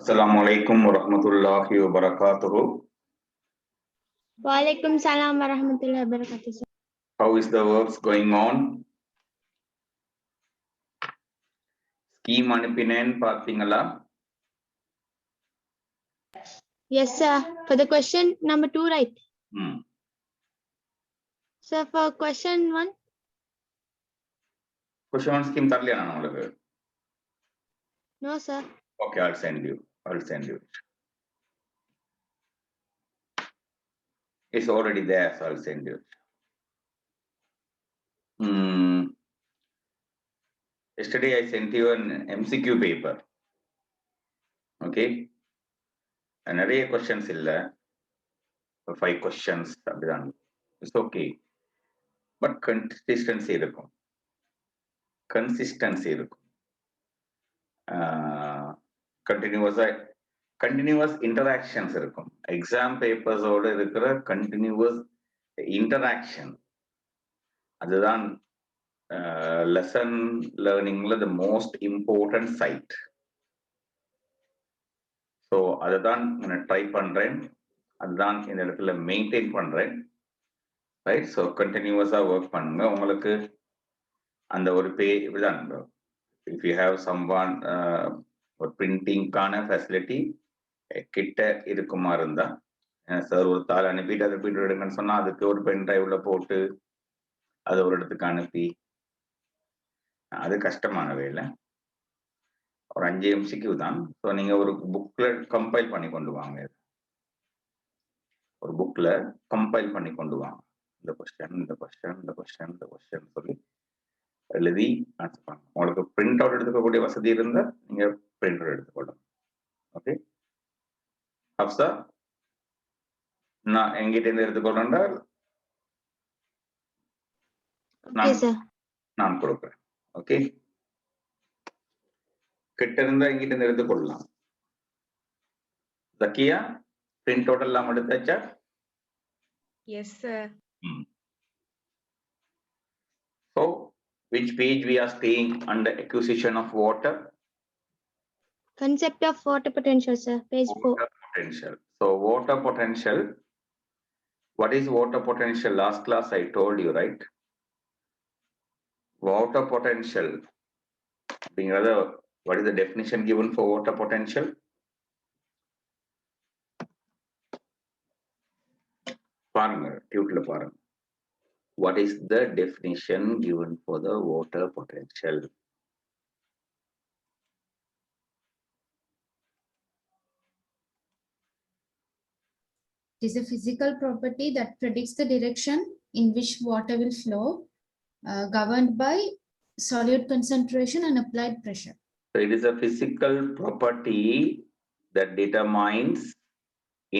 Assalamu alaikum warahmatullahi wabarakatuh. Walaikum salam warahmatullahi wabarakatuh, sir. How is the works going on? Scheme அனுப்பினேன் பார்த்தீங்களா? Yes, sir. For the question number 2, right? Sir, for question 1. Question 1 scheme தரலையா நான் உங்களுக்கு? No, sir. Okay, I'll send you. It's already there, so I'll send you. Yesterday I sent you an MCQ paper. Okay? நிறைய questions இல்ல. 5 questions அப்படிதான். It's okay. But consistency இருக்கும். Continuous interactions இருக்கும். Exam papers ஓட இருக்கிற continuous interaction. அதுதான் lesson learningல the most important site. So அதுதான் நான் ட்ரை பண்றேன். அதுதான் இந்த இடத்துல மெயின்டைன் பண்றேன். ரைட்? ஸோ கண்டினியூஸா ஒர்க் பண்ணுங்க. உங்களுக்கு அந்த ஒரு இப்படிதான் இஃப் யூ ஹேவ் சம்வான் ஒரு பிரிண்டிங்கான ஃபெசிலிட்டி கிட்ட இருக்குமா இருந்தா சார் ஒரு தாள் அனுப்பிட்டு அதை பிரிண்ட் எடுங்கன்னு சொன்னா அதுக்கு ஒரு பென் டிரைவ்ல போட்டு அதை ஒரு இடத்துக்கு அனுப்பி அது கஷ்டமான வேலை. ஒரு 5 MCQ தான். ஸோ நீங்க ஒரு புக்ல கம்பைல் பண்ணி கொண்டு வாங்க. ஒரு புக்ல கம்பைல் பண்ணி கொண்டு வாங்க. இந்த கொஸ்டின் சொல்லி எழுதி ஆன்சர் பண்ணுங்க. உங்களுக்கு பிரிண்ட் அவுட் எடுத்துக்கக்கூடிய வசதி இருந்தா நீங்க பிரிண்ட் அவுட் எடுத்துக்கொள்ளுங்க. ஓகே ஹப்சா, நான் எங்கிட்ட இருந்து எடுத்துக்கொள்ளா நான் கொடுக்குறேன். ஓகே, கிட்ட இருந்தா எங்கிட்ட இருந்து எடுத்துக்கொள்ளலாம். ஜக்கியா, பிரிண்ட் அவுட் எல்லாம் எடுத்தாச்சா? Yes sir. So which page we are staying under acquisition of water? Concept of water potential, sir. Page 4. Water potential. So water potential. What is water potential? Last class I told you, right? Water potential. What is the definition given for water potential? பாருங்க, டியூட்ல பாருங்க. What is the definition given for the water potential? It is a physical property that predicts the direction in which water will flow, governed by solute concentration and applied pressure. So it is a physical property that determines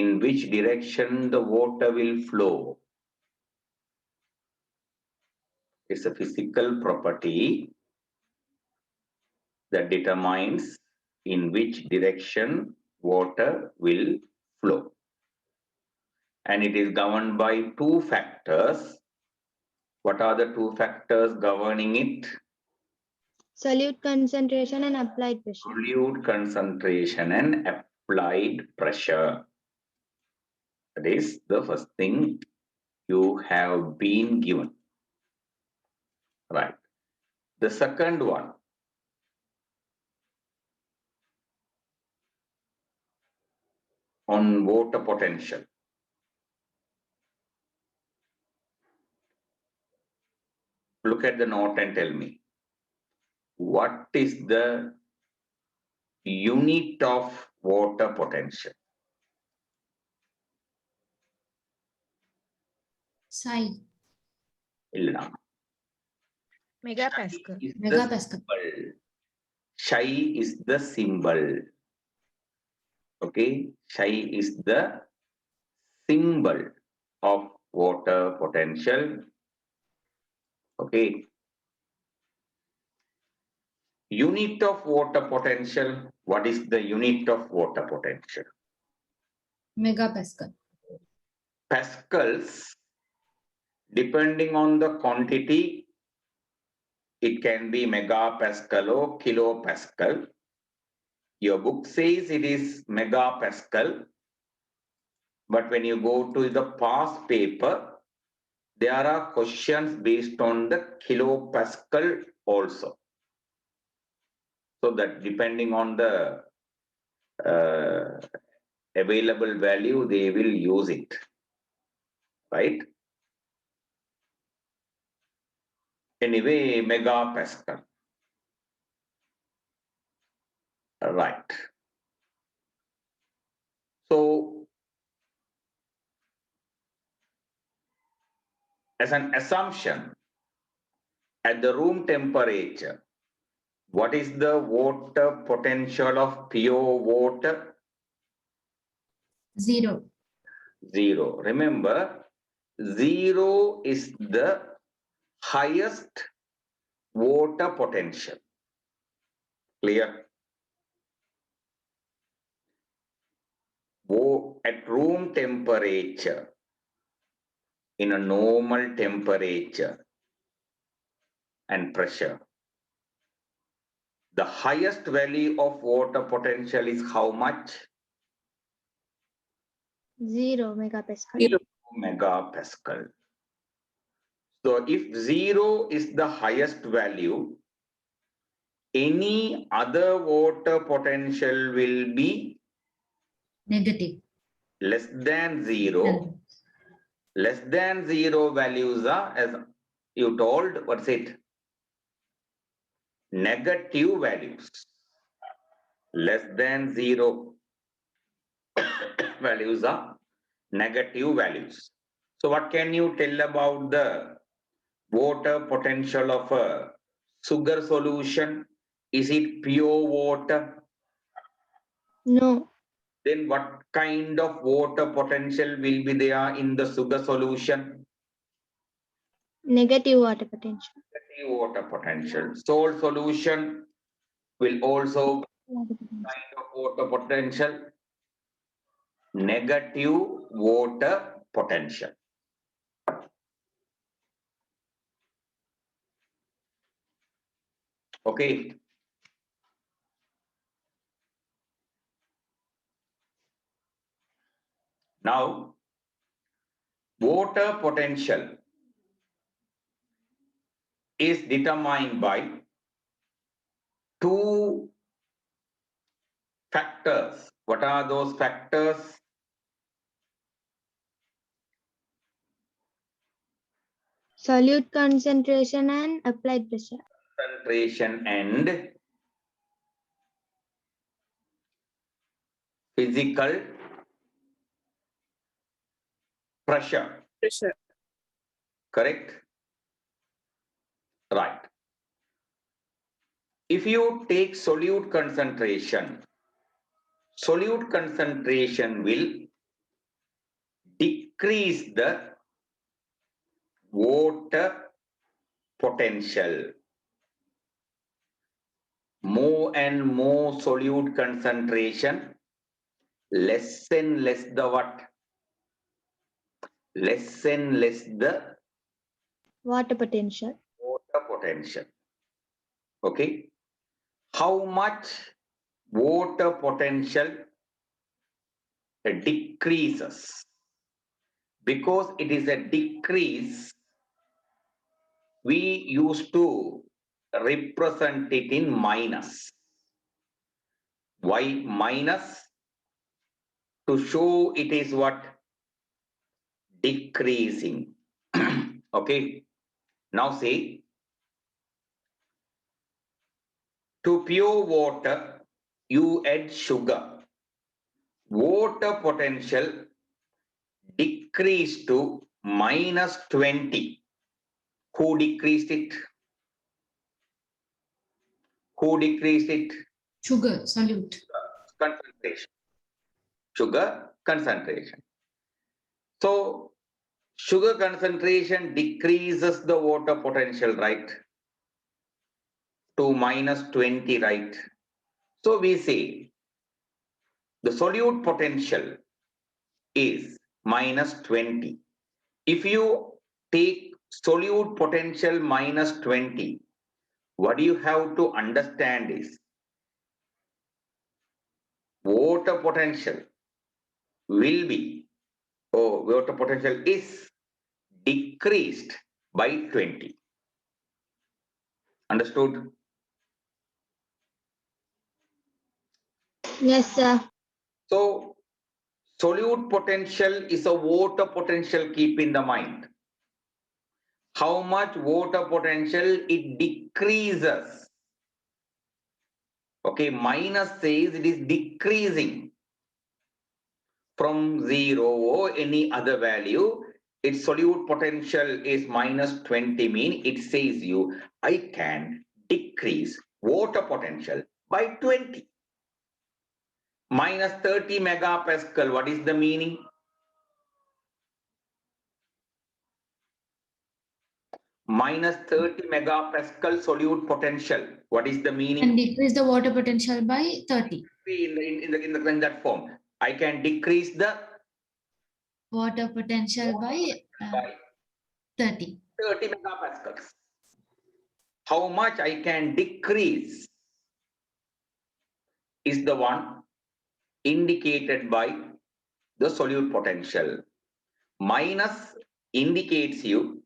in which direction the water will flow. It's a physical property that determines in which direction water will flow. And it is governed by 2 factors. What are the 2 factors governing it? Solute concentration and applied pressure. Solute concentration and applied pressure. That is the first thing you have been given. Right. The second one. On water potential. Look at the note and tell me, what is the unit of water potential? Psi. Illa. Megapascal. Megapascal. Psi is the symbol. Okay, psi is the symbol of water potential. Okay. Unit of water potential. What is the unit of water potential? Megapascal. Pascals, depending on the quantity, it can be megapascal or kilopascal. Your book says it is megapascal, but when you go to the past paper, there are questions based on the kilopascal also. So that depending on the available value, they will use it, right? Anyway, megapascal. Right. So, as an assumption, at the room temperature, what is the water potential of pure water? 0. 0. Remember, 0 is the highest water potential. Clear? At room temperature, in a normal temperature and pressure, the highest value of water potential is how much? 0 megapascal. 0 megapascal. So if 0 is the highest value, any other water potential will be Negative. less than 0. Less than 0 values are, as you told, what's it? Negative values. Less than 0 values are negative values. So what can you tell about the water potential of a sugar solution? Is it pure water? No. Then what kind of water potential will be there in the sugar solution? Negative water potential. Negative water potential. Salt solution will also Water potential. kind of water potential. Negative water potential. Okay. Now, water potential is determined by two factors. What are those factors? Solute concentration and applied pressure. Concentration and physical pressure. Pressure. Correct? Right. If you take solute concentration will decrease the water potential. More and more solute concentration, less and less the what? Less and less the Water potential. water potential. Okay. How much water potential decreases? Because it is a decrease, we used to represent it in minus. Why minus? To show it is what? Decreasing. Okay. Now say, to pure water, you add sugar. Water potential decreased to minus 20. Who decreased it? Who decreased it? Sugar, solute. Concentration. Sugar concentration. So, sugar concentration decreases the water potential, right? To minus 20, right? So, we say the solute potential is minus 20. If you take solute potential minus 20, what you have to understand is water potential will be, or water potential is decreased by 20. Understood? Yes, sir. So, solute potential is a water potential, keep in the mind. How much water potential it decreases. Okay, minus says it is decreasing from 0 or any other value. Its solute potential is minus 20, mean it says you, I can decrease water potential by 20. Minus 30 megapascal, what is the meaning? Minus 30 megapascal solute potential. What is the meaning? And decrease the water potential by 30. In that form, I can decrease the Water potential by 30. 30 megapascals. How much I can decrease is the one indicated by the solute potential. Minus indicates you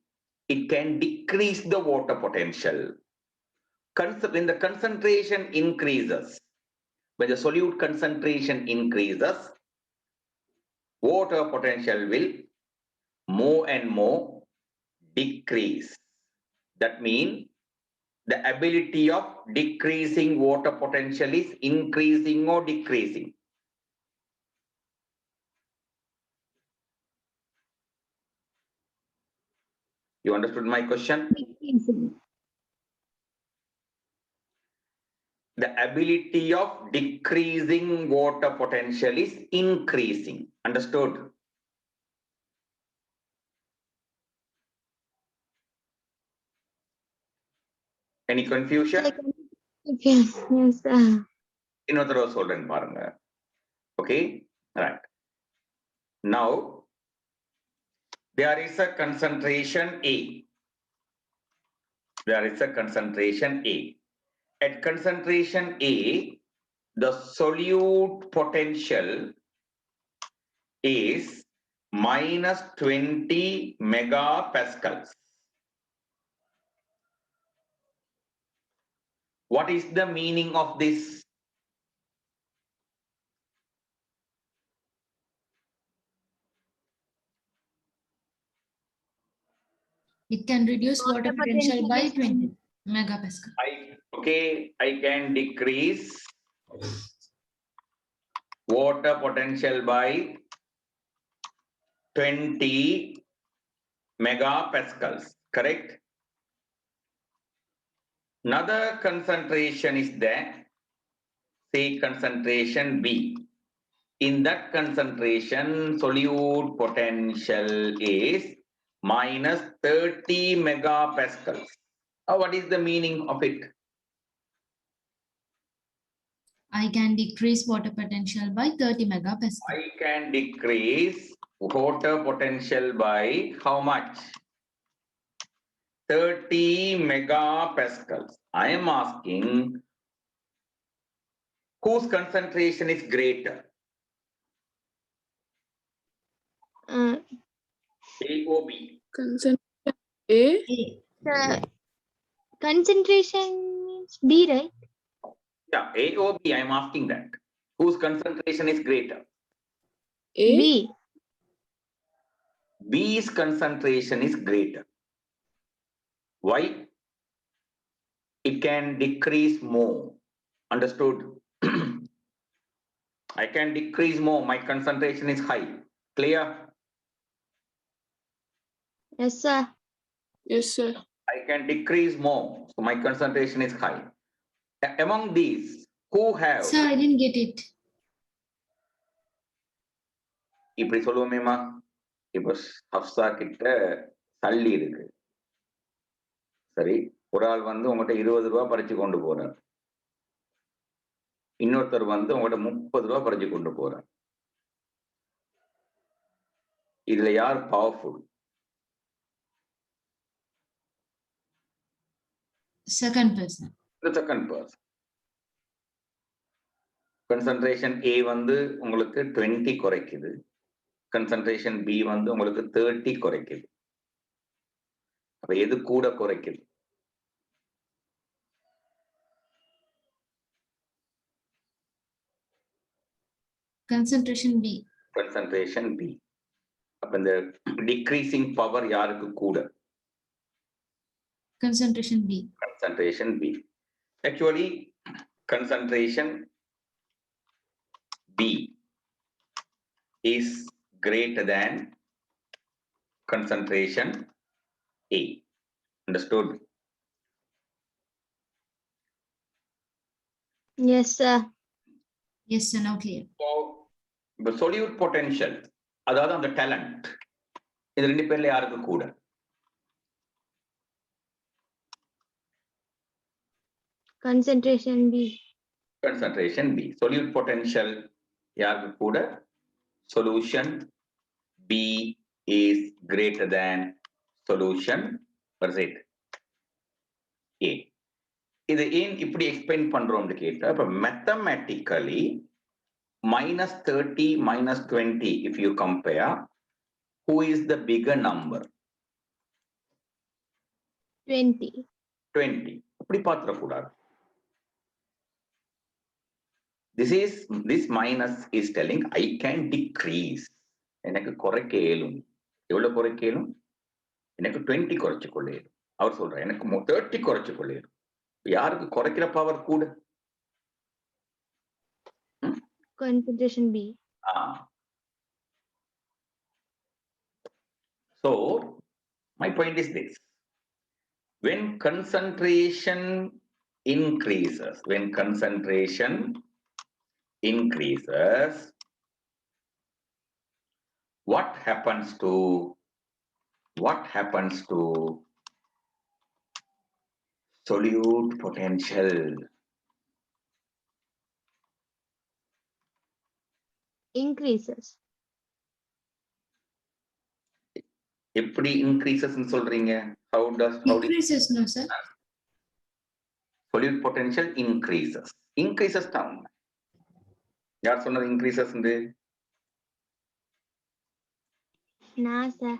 it can decrease the water potential. When the concentration increases, when the solute concentration increases, water potential will more and more decrease. That means the ability of decreasing water potential is increasing or decreasing. You understood my question? The ability of decreasing water potential is increasing. Understood? Any confusion? Yes, yes, sir. இன்னொரு தடவை சொல்றேன் பாருங்க. Okay, right. Now there is a concentration A. There is a concentration A. At concentration A, the solute potential is minus 20 megapascals. What is the meaning of this? It can reduce water potential by 20 megapascal. I can decrease water potential by 20 megapascals, correct? Another concentration is there, say concentration B. In that concentration, solute potential is minus 30 megapascals. What is the meaning of it? I can decrease water potential by 30 megapascal. I can decrease water potential by how much? 30 megapascals. I am asking whose concentration is greater? A or B? Concentration A. The concentration means B, right? Yeah, A or B, I am asking that. Whose concentration is greater? A. B. B's concentration is greater. Why? It can decrease more. Understood? I can decrease more. My concentration is high. Clear? Yes, sir. Yes, sir. I can decrease more. So my concentration is high. Among these, who have? Sir, I didn't get it. இப்படி சொல்லுவோமேமா, இப்போ ஹப்சா கிட்ட தள்ளி இருக்கு. சரி, ஒரு ஆள் வந்து உங்கள்கிட்ட 20 ரூபாய் பறிச்சு கொண்டு போறார். இன்னொருத்தர் வந்து உங்கள்கிட்ட 30 ரூபாய் பறிச்சு கொண்டு போறார். இதுல யார் powerful? Second person. The second person. concentration A வந்து உங்களுக்கு 20 குறைக்குது, concentration B வந்து உங்களுக்கு 30 குறைக்குது. அப்ப எது கூட குறைக்குது? Concentration B. Concentration B. அப்ப இந்த decreasing power யாருக்கு கூட? Concentration B. Concentration B. Actually, concentration B is greater than concentration A. Understood? Yes, sir. Yes, sir. Now clear. So, the solute potential, அதாவது அந்த talent, இது ரெண்டு பேர்ல யாருக்கு கூட? Concentration B. Concentration B. Solute potential யாருக்கு கூட? Solution B is greater than solution, what is it? A. இது ஏன் இப்படி எக்ஸ்பிளைன் பண்றோம்னு கேட்டா, இப்ப mathematically -30 -20 if you compare, who is the bigger number? 20. 20. அப்படி பார்த்துடக்கூடாது. This minus is telling I can decrease. எனக்கு குறைக்க இயலும். எவ்வளவு குறைக்க இயலும்? எனக்கு 20 குறைச்சு கொள்ள இயலும். அவர் சொல்றார் எனக்கு 30 குறைச்சு கொள்ள இயலும். யாருக்கு குறைக்கிற பவர் கூட? Concentration B. So my point is this: when concentration increases, what happens to solute potential? Increases. எப்படி increases ன்னு சொல்றீங்க? How does Increases, no, sir. solute potential increases down? யார் சொன்னது increases ன்னு? Nah, sir.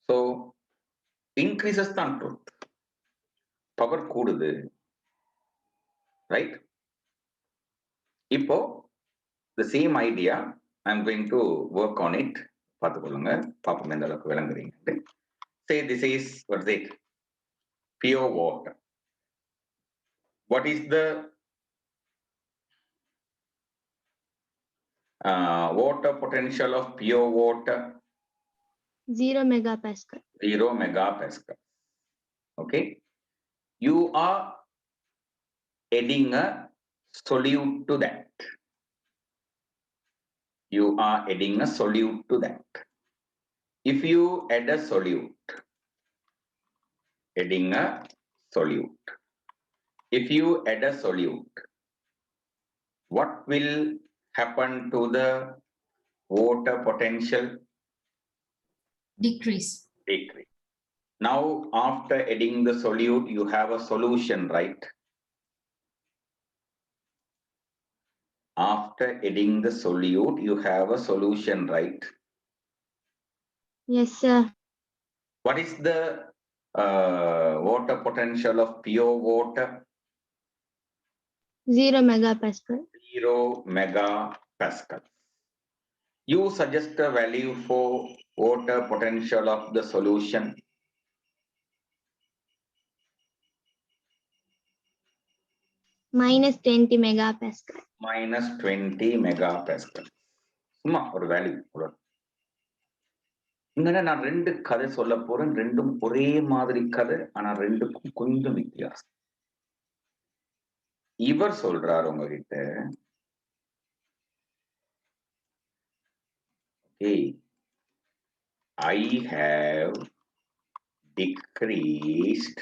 So increases தான் truth. Power கூடுது, right? இப்போ the same idea I'm going to work on it. பார்த்துக்கொள்ளுங்க, பாப்போம் எந்த அளவுக்கு விளங்குறீங்க. Say this is, what is it? Pure water. What is the water potential of pure water? 0 megapascal. 0 megapascal. Okay. You are adding a solute to that. If you add a solute, if you add a solute, what will happen to the water potential? Decrease. Now, after adding the solute, you have a solution, right? After adding the solute, you have a solution, right? Yes, sir. What is the water potential of pure water? 0 megapascal. 0 megapascal. You suggest a value for water potential of the solution. -20 megapascal. -20 megapascal. சும்மா ஒரு value. இங்க நான் ரெண்டு கதை சொல்ல போறேன், ரெண்டும் ஒரே மாதிரி கதை, ஆனா ரெண்டுக்கும் கொஞ்சம் வித்தியாசம். இவர் சொல்றார் உங்ககிட்ட, okay, I have decreased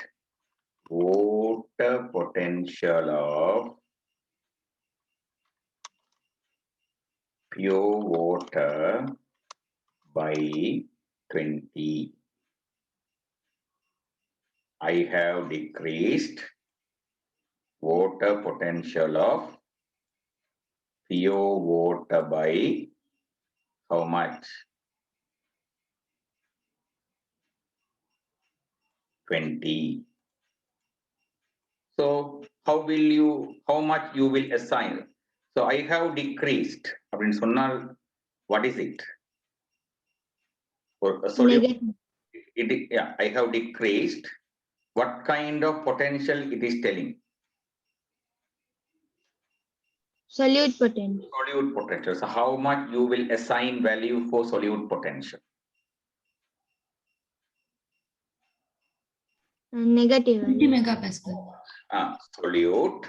water potential of pure water by 20. I have decreased water potential of pure water by how much? 20. So how much you will assign? So I have decreased. What is it? For a solution, Negative. I have decreased. What kind of potential it is telling? Solute potential. Solute potential. So how much you will assign value for solute potential? Negative. 20 megapascal. Solute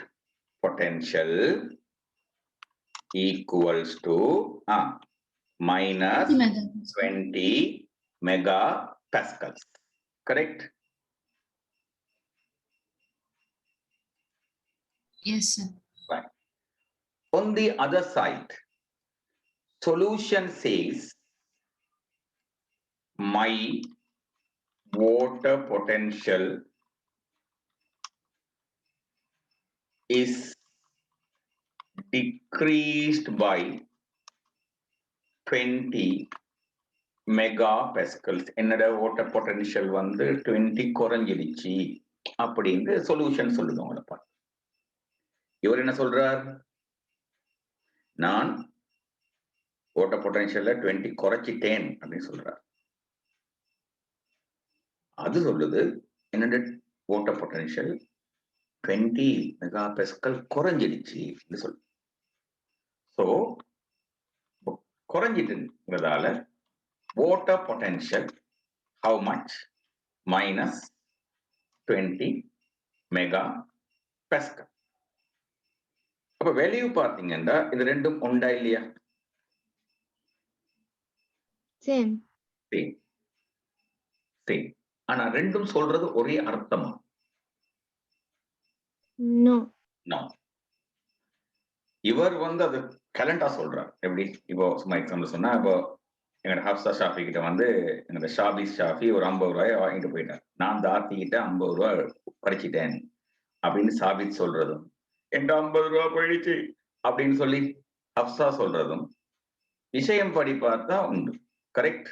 potential equals to minus 20 megapascal. 20 megapascals. Correct? Yes, sir. Right. On the other side, solution says my water potential is decreased by 20 megapascals. என்னோட water potential 20 குறைஞ்சிடுச்சு அப்படின்னு solution சொல்லுது உங்களை. இவர் என்ன சொல்றார்? நான் water பொட்டன்ஷியல்ல 20 குறைச்சிட்டேன் அப்படின்னு சொல்றார். அது சொல்லுது என்னோட வாட்டர் பொட்டன்ஷியல் 20 மெகாபாஸ்கல் குறைஞ்சிடுச்சு சொல்லு. ஸோ குறைஞ்சிட்டுங்கிறதால water potential how much minus 20 megapascal. அப்ப வேல்யூ பார்த்தீங்கன்னா இது ரெண்டும் உண்டா இல்லையா? Same. Same same. ஆனா ரெண்டும் சொல்றது ஒரே அர்த்தமா? No. நோ. இவர் அது கலண்டா சொல்றார். எப்படி? இப்போ சும்மா எக்ஸாம்பிள் சொன்னா, இப்போ எங்களோட ஹப்சா ஷாஃபி கிட்ட எங்களோட ஷாஃபி ஒரு 50 ரூபாயை வாங்கிட்டு போயிட்டார். நான் தாத்தி கிட்ட 50 ரூபாய் பறிச்சிட்டேன் அப்படின்னு சாபித் சொல்றதும், எங்க 50 ரூபாய் போயிடுச்சு அப்படின்னு சொல்லி ஹப்சா சொல்றதும் விஷயம் படி பார்த்தா உண்டு. Correct?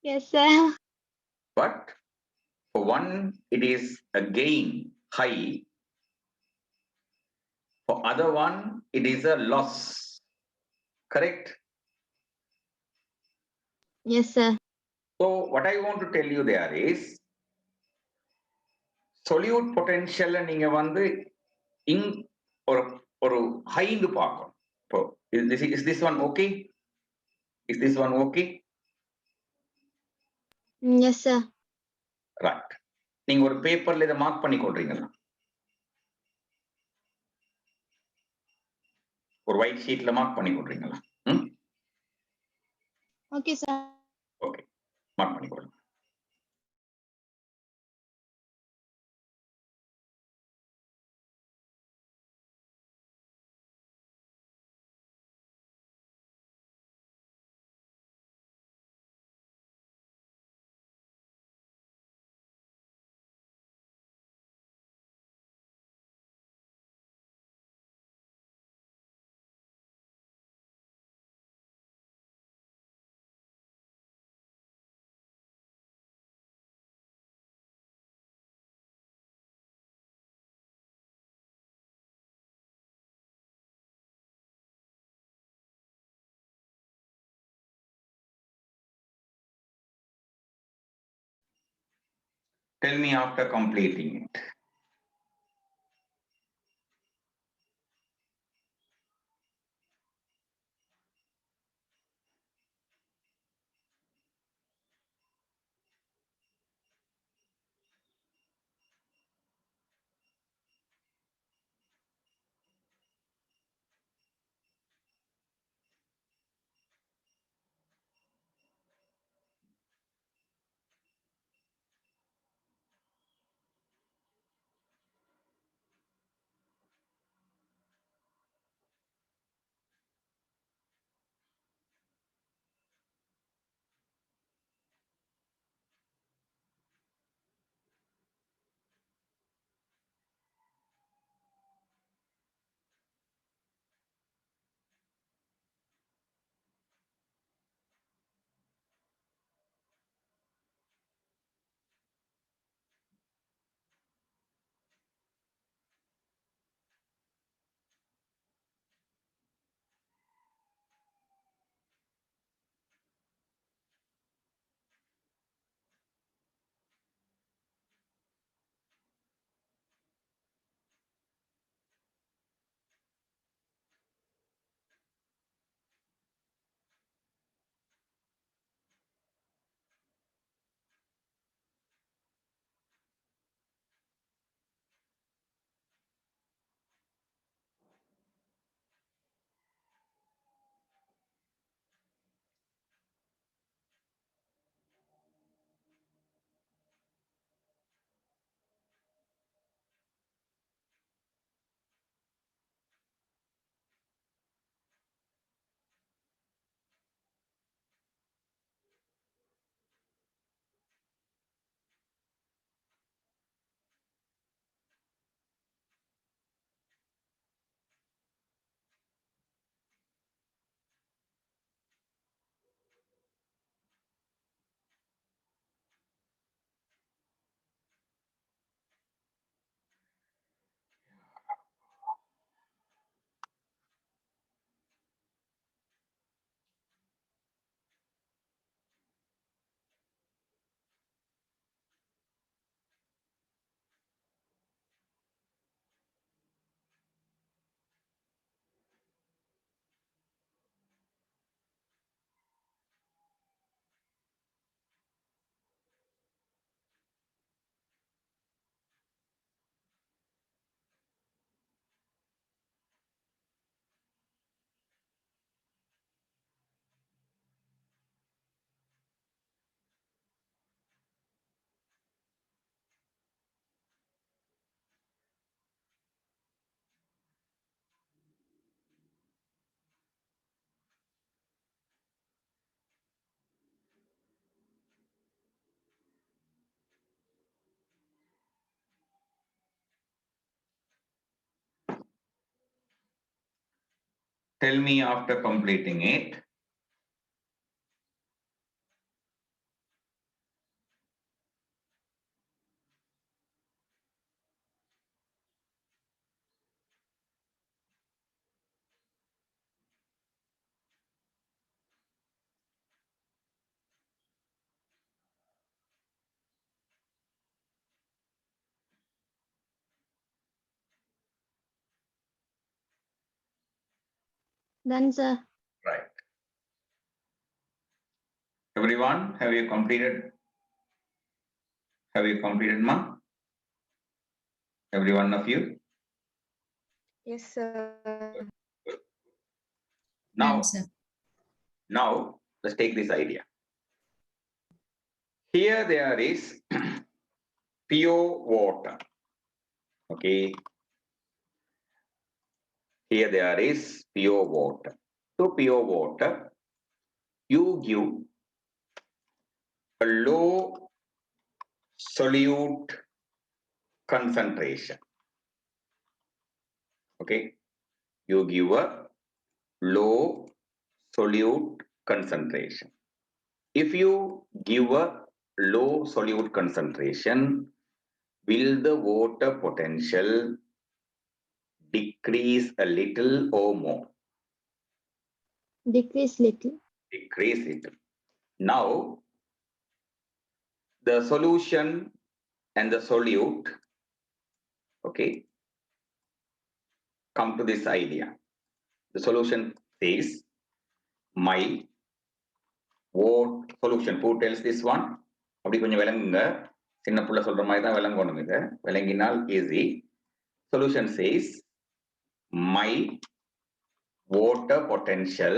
Yes, sir. But for one, it is a gain high. For other one, it is a loss. Correct? Yes, sir. So what I want to tell you there is, solute potential நீங்க ஒரு ஹைன்னு பார்க்கணும். இப்போ is this one okay? Is this one okay? Yes, sir. Right. நீங்க ஒரு பேப்பர்ல இதை mark பண்ணி கொள்றீங்களா? ஒரு ஒயிட் ஷீட்ல மார்க் பண்ணி கொள்றீங்களா? Okay, sir. ஓகே, மார்க் பண்ணி கொள்ளுங்க. Tell me after completing it. Tell me after completing it. Done, sir. Right. Everyone, have you completed? Have you completed, ma? Every one of you? Yes, sir. Now, Done, sir. now let's take this idea. Here there is pure water. Okay. Here there is pure water. To pure water, you give a low solute concentration. Okay. You give a low solute concentration. If you give a low solute concentration, will the water potential decrease a little or more? Decrease little. Decrease it. Now, the solution and the solute, okay, come to this idea. The solution says, my solution, who tells this one? அப்படி கொஞ்சம் விளங்குங்க, சின்ன புள்ள சொல்ற மாதிரி தான் விளங்கணும். இதை விளங்கினால் easy. Solution says, my water potential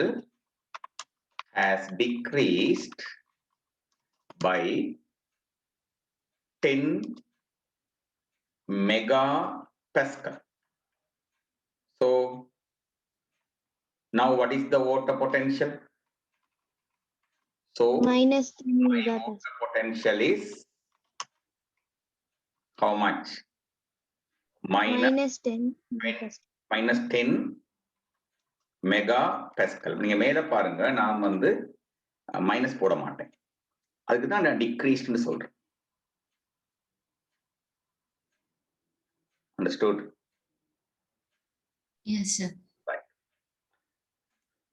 has decreased by 10 megapascal. So now what is the water potential? So Minus 10 my megapascal. water potential is how much? Minus 10 megapascal. Minus 10 megapascal. நீங்க மேல பாருங்க, நான் வந்து மைனஸ் போட மாட்டேன். அதுக்கு தான் நான் டிக்ரீஸ்ட்னு சொல்றேன். Understood? Yes, sir. Right.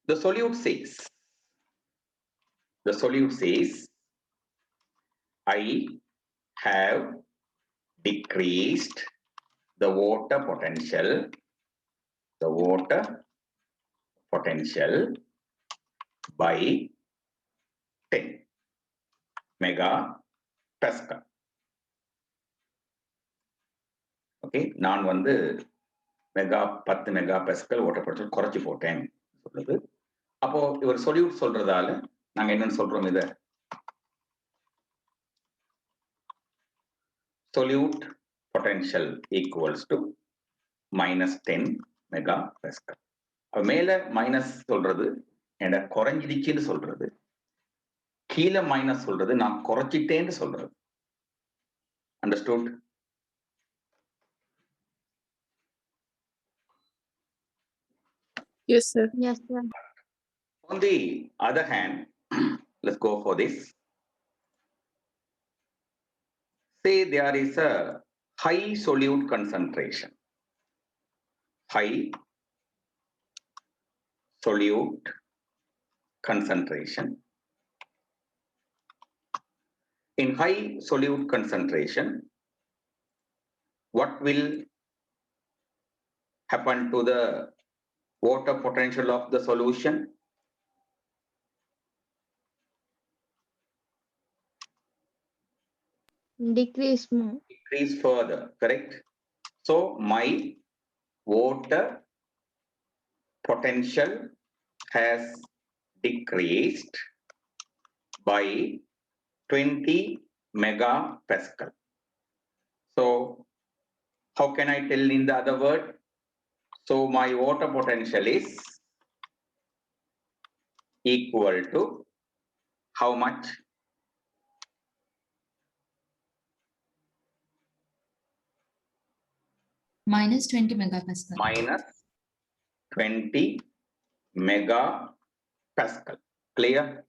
The solute says, I have decreased the water potential by 10 megapascal. Okay, நான் வந்து 10 megapascal water potential குறைச்சு போட்டேன் சொல்றது. அப்போ இவர் சொல்யூட் சொல்றதால நாங்க என்னன்னு சொல்றோம்? இத solute potential equals to minus 10 megapascal. மேல மைனஸ் சொல்றது என்ன குறைஞ்சிடுச்சுன்னு சொல்றது, கீழே மைனஸ் சொல்றது நான் குறைச்சிட்டேன்னு சொல்றது. Understood? Yes, sir. Yes, sir. On the other hand, let's go for this. Say there is a high solute concentration. High solute concentration. In high solute concentration, what will happen to the water potential of the solution? Decrease more. Decrease further, correct? So my water potential has decreased by 20 megapascal. So how can I tell in the other word? So my water potential is equal to how much? Minus 20 megapascal. Minus 20 megapascal. Clear?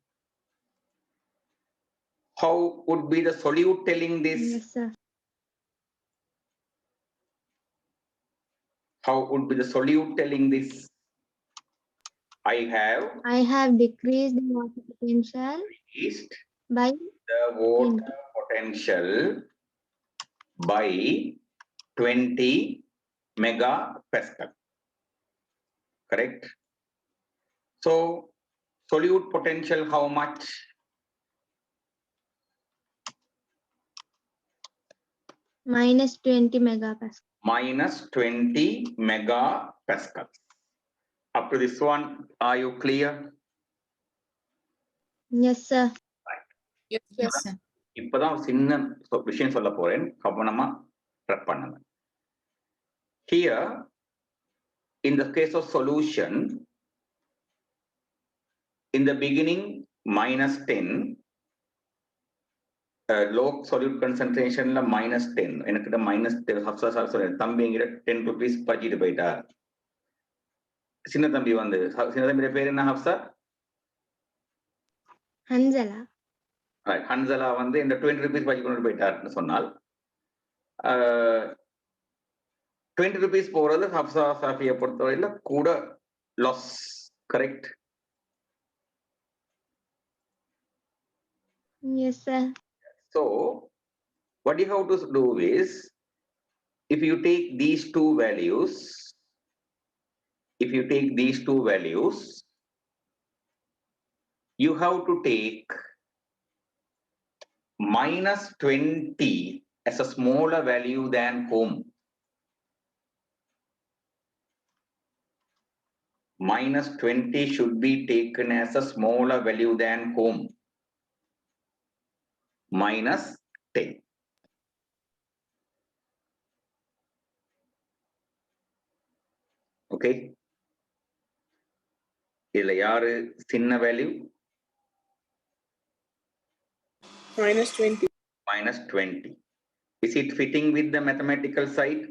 How would be the solute telling this? Yes, sir. How would be the solute telling this? I have decreased the water potential increased by the water 20. potential by 20 megapascal. Correct? So, solute potential how much? Minus 20 megapascal. Minus 20 megapascals. Up to this one, are you clear? Yes, sir. Yes, sir. Yes, sir. இப்பதான் ஒரு சின்ன விஷயம் சொல்ல போறேன், கவனமா track பண்ணுங்க. Here, in the case of solution, in the beginning minus 10, low solute concentration la minus 10. எனக்கு minus 10 Hafsa sir சொல்றேன், தம்பிங்கிற 10 rupees பச்சிட்டு போயிட்டார். சின்ன தம்பி வந்து, சின்ன தம்பியோட பேர் என்ன ஹப்சா? Hanzala. ஹன்சலா வந்து இந்த 20 rupees பச்சி கொண்டு போயிட்டார்னு சொன்னால் 20 rupees போறது ஹப்சா சாஃபியை பொறுத்தவரையில கூட loss. Correct? Yes, sir. So, what you have to do is, if you take these two values, you have to take minus 20 as a smaller value than home. Minus 20 should be taken as a smaller value than home. Minus 10. Okay? இதுல யாரு சின்ன value? Minus 20. Minus 20. Is it fitting with the mathematical side?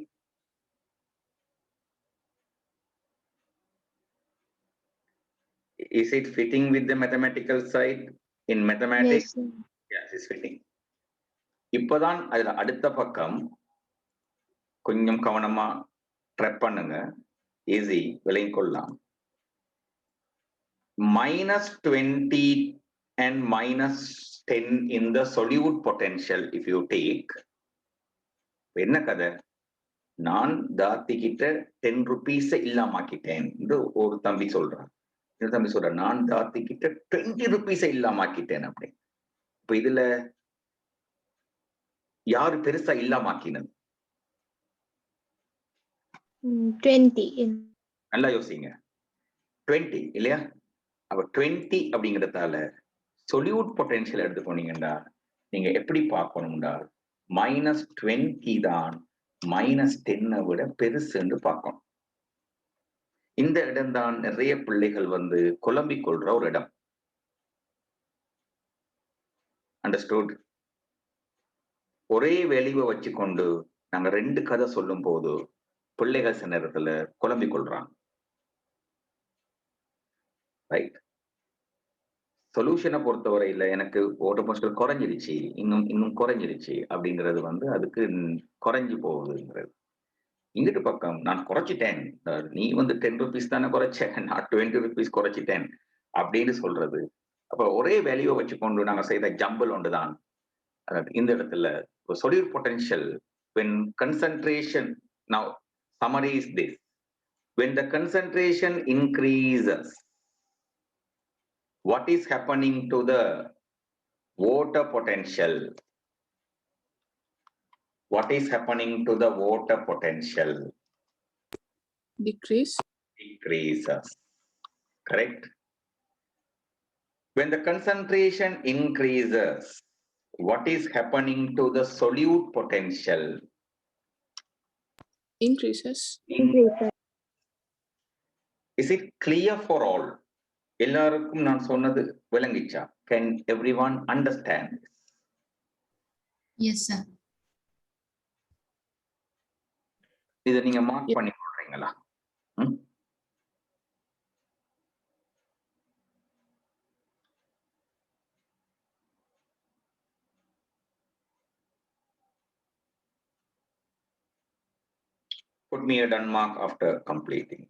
Is it fitting with the mathematical side? In mathematics, Yes, sir. yes, it's fitting. இப்பதான் அதுல அடுத்த பக்கம் கொஞ்சம் கவனமா track பண்ணுங்க, ஈஸி விளங்கிக் கொள்ளலாம். Minus 20 and minus 10 in the solute potential, if you take, என்ன கதை? நான் தாத்திக்கிட்ட 10 rupees இல்லாமாக்கிட்டேன் என்று ஒரு தம்பி சொல்றான். இந்த தம்பி சொல்ற, நான் தாத்திக்கிட்ட 20 rupees இல்லாமாக்கிட்டேன் அப்படி. இப்ப இதுல யாரு பெருசா இல்லாமாக்கினது? 20. நல்லா யோசிங்க. 20 இல்லையா? அப்ப 20 அப்படிங்கிறதால solute potential எடுத்து போனீங்கன்னா நீங்க எப்படி பார்க்கணும்டா, minus 20 தான் minus 10 விட பெருசு என்று பார்க்கணும். இந்த இடம் தான் நிறைய பிள்ளைகள் வந்து குழம்பிக் கொள்ற ஒரு இடம். அண்டர்ஸ்டூட்? ஒரே வேல்யூவை வச்சுக்கொண்டு நாங்க 2 கதை சொல்லும் போது பிள்ளைகள் சில நேரத்துல குழம்பிக் கொள்றாங்க. ரைட்? சொல்யூஷனை பொறுத்தவரையில எனக்கு வாட்டர் பொட்டன்ஷியல் குறைஞ்சிருச்சு, இன்னும் குறைஞ்சிருச்சு அப்படிங்கிறது வந்து அதுக்கு குறைஞ்சு போகுதுங்கிறது. இங்கிட்டு பக்கம் நான் குறைச்சிட்டேன், நீ வந்து 10 rupees தானே குறைச்ச, நான் 20 rupees குறைச்சிட்டேன் அப்படின்னு சொல்றது. அப்ப ஒரே வேல்யூவை வச்சுக்கொண்டு நாங்க செய்த ஜம்பிள் ஒன்றுதான். இந்த இடத்துல solute potential when concentration, now summary is this, when the concentration increases, what is happening to the water potential? What is happening to the water potential? Decrease. Decreases. Correct? When the concentration increases, what is happening to the solute potential? Increases. Is it clear for all? எல்லாருக்கும் நான் சொன்னது விளங்கிச்சா? Can everyone understand? Yes, sir. இதை நீங்க mark பண்ணி கொள்றீங்களா? put me a done mark after completing.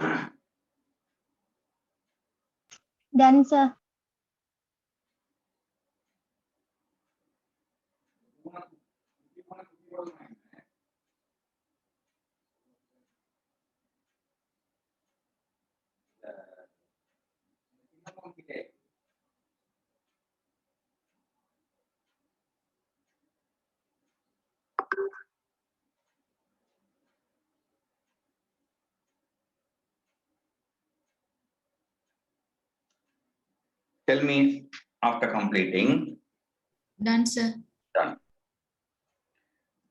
Done, sir. Tell me after completing. Done, sir. Done.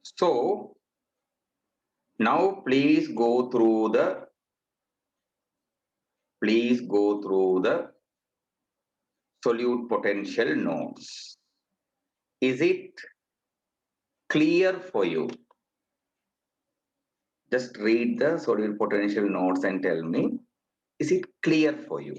So now please go through the solute potential nodes. Is it clear for you? Just read the solute potential nodes and tell me, is it clear for you?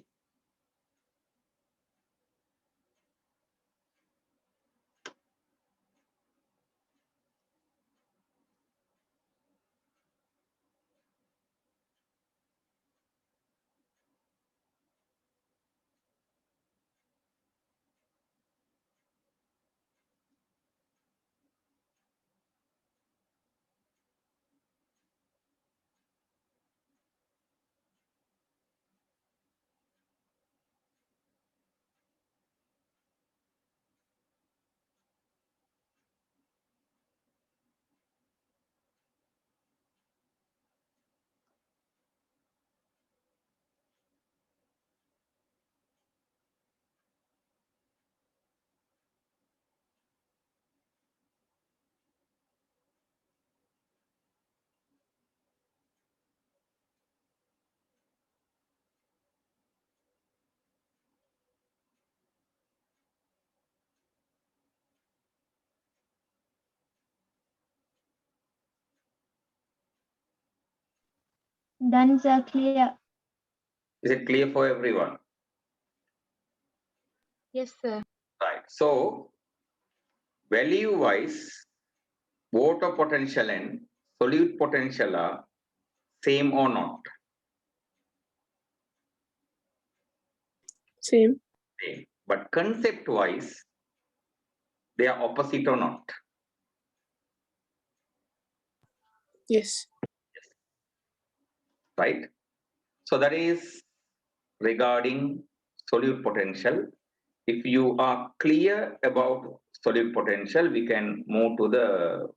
Done, sir. Clear. Is it clear for everyone? Yes, sir. Right. So value-wise, water potential and solute potential are same or not? Same. Same. But concept-wise, they are opposite or not? Yes. Right? So that is regarding solute potential. If you are clear about solute potential, we can move to the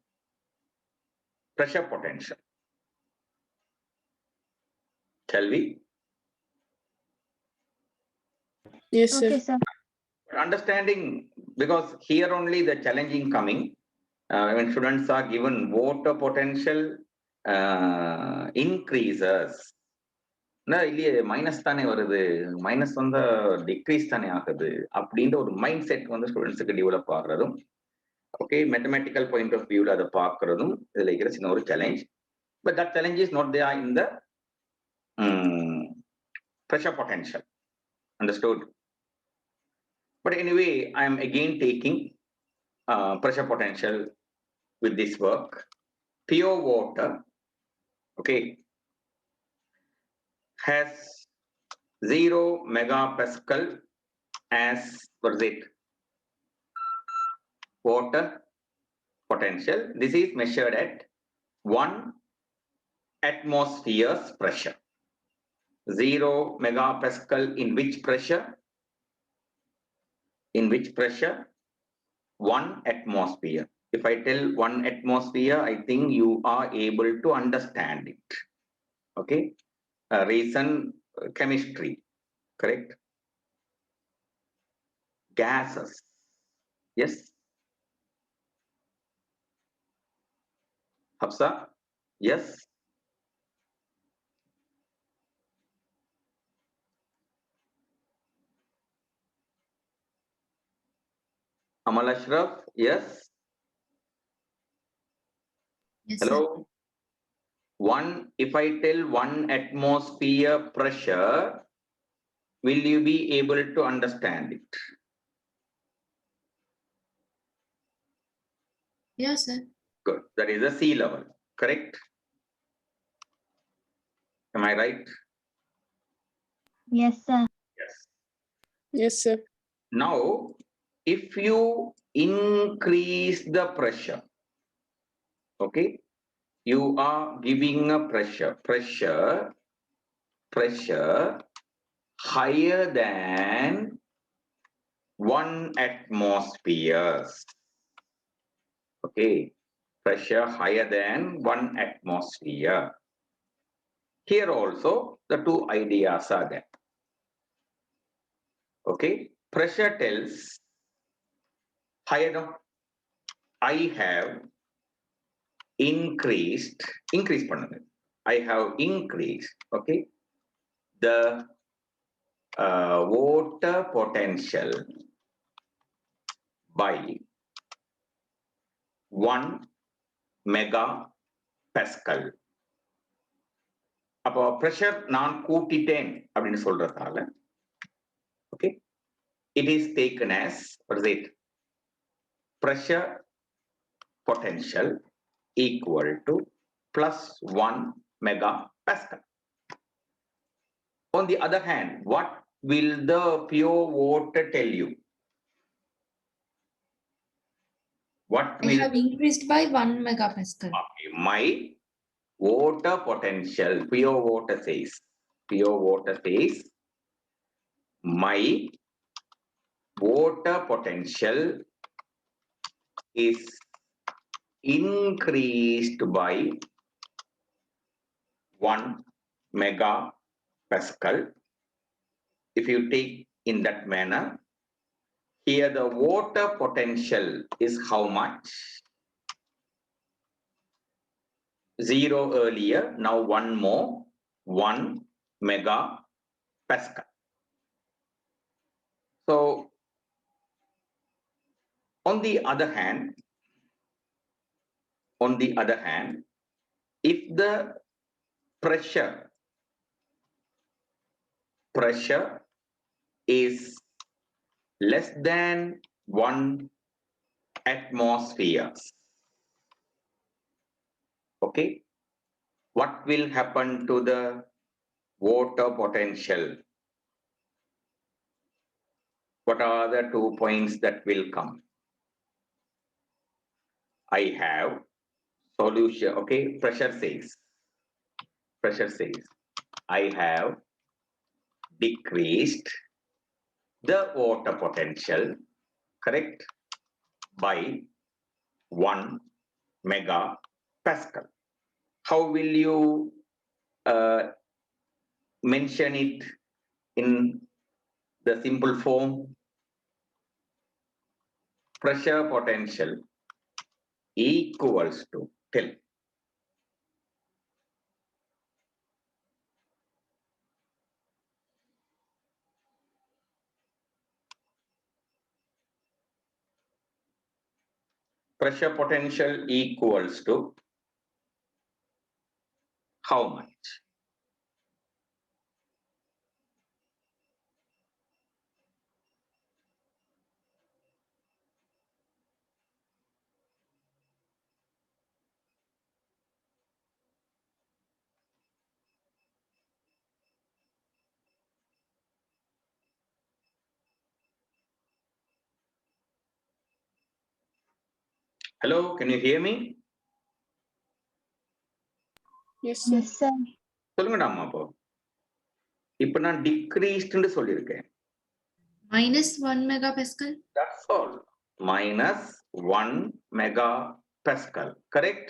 pressure potential. Shall we? Yes, sir. Okay, sir. Understanding, because here only the challenging coming, when students are given water potential increases, இல்லையே minus தானே வருது, minus வந்தா degrees தானே ஆகுது அப்படின்ற ஒரு mind set வந்து ஸ்டூடெண்ட்ஸுக்கு டெவலப் ஆகுறதும், ஓகே, மேத்தமெட்டிக்கல் பாயிண்ட் ஆஃப் வியூல அதை பார்க்கறதும் இதுல இருக்கிற சின்ன ஒரு challenge. But that challenge is not there in the pressure potential. Understood? But anyway, I am again taking pressure potential with this work. Pure water, okay, has 0 megapascal as, what is it, water potential. This is measured at 1 atmosphere's pressure. 0 megapascal in which pressure? In which pressure? 1 atmosphere. If I tell 1 atmosphere, I think you are able to understand it. Okay? Reason, chemistry, correct? Gases. Yes? Hafsa? Yes? Amal Ashraf? Yes? Yes, Hello? sir. If I tell 1 atmosphere pressure, will you be able to understand it? Yes, sir. Good. That is the sea level, correct? Am I right? Yes, sir. Yes. Yes, sir. Now, if you increase the pressure, okay, you are giving a pressure higher than 1 atmosphere. Okay, pressure higher than 1 atmosphere. Here also, the two ideas are there. Okay, pressure tells higher. I have increased. I have increased. Okay, the water potential by 1 megapascal. அப்போ pressure நான் கூட்டிட்டேன் அப்படின்னு சொல்றதால okay, it is taken as, what is it, pressure potential equal to plus 1 megapascal. On the other hand, what will the pure water tell you? What I will have increased by 1 megapascal. my water potential, pure water says, my water potential is increased by 1 megapascal. If you take in that manner, here the water potential is how much? 0 earlier, now 1 more, 1 megapascal. So, on the other hand, if the pressure is less than 1 atmosphere, okay, what will happen to the water potential? What are the 2 points that will come? I have solution, okay, pressure says, I have decreased the water potential, correct, by 1 megapascal. How will you mention it in the simple form? Pressure potential equals to, tell. Pressure potential equals to how much? Hello, can you hear me? Yes, sir. Yes, sir. சொல்லுங்கடா அம்மா. அப்போ இப்போ நான் decreased சொல்லியிருக்கேன். Minus 1 megapascal. That's all. Minus 1 megapascal. Correct?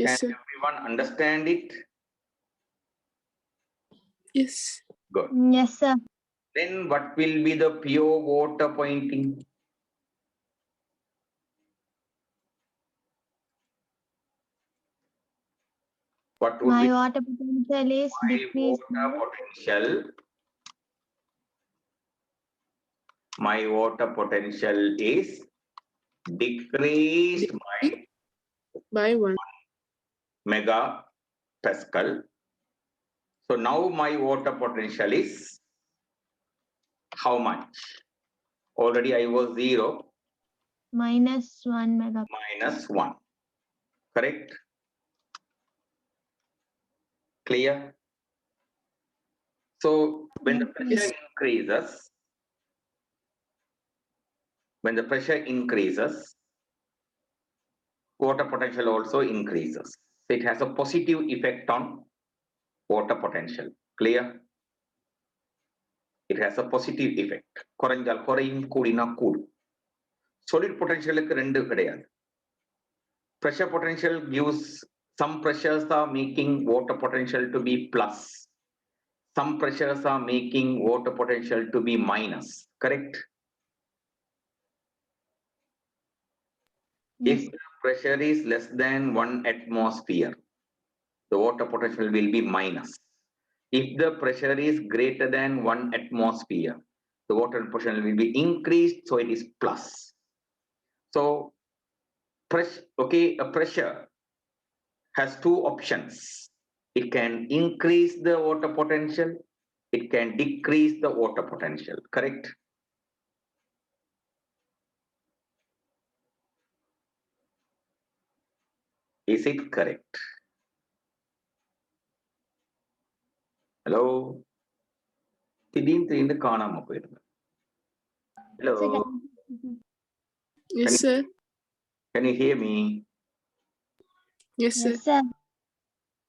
Yes, Can sir. everyone understand it? Yes. Good. Yes, sir. Then what will be the pure water pointing? What would My be water potential is my decreased. water potential? My water potential is decreased By 1. megapascal. So now my water potential is how much? Already I was 0. Minus 1 megapascal. Minus 1. Correct? Clear? So when the pressure Yes. increases, water potential also increases. So it has a positive effect on water potential. Clear? It has a positive effect. குறைஞ்சால் குறையும் கூடினா கூடும். Solid potentialக்கு ரெண்டு கிடையாது. Pressure potential gives some pressures are making water potential to be plus. Some pressures are making water potential to be minus. Correct? Yes. If the pressure is less than 1 atmosphere, the water potential will be minus. If the pressure is greater than 1 atmosphere, the water potential will be increased, so it is plus. So, a pressure has two options. It can increase the water potential, it can decrease the water potential, correct? Is it correct? Hello? திடீர்னு காணாம போயிருங்க. Hello? Yes, sir. Can you hear me? Yes, sir. Yes, sir.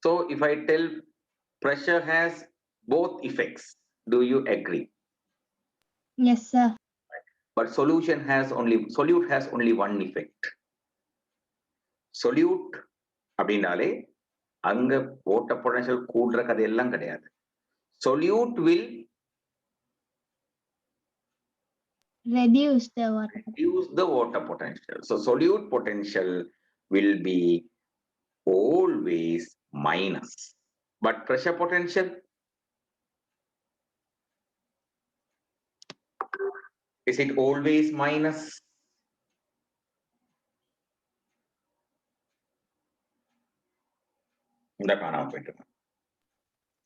So if I tell pressure has both effects, do you agree? Yes, sir. But solute has only one effect. Solute அப்படின்னாலே அங்க water potential கூடுற கதையெல்லாம் கிடையாது. Solute will Reduce the water. reduce the water potential. So solute potential will be always minus. But pressure potential, is it always minus? இந்த காணாம போயிட்டு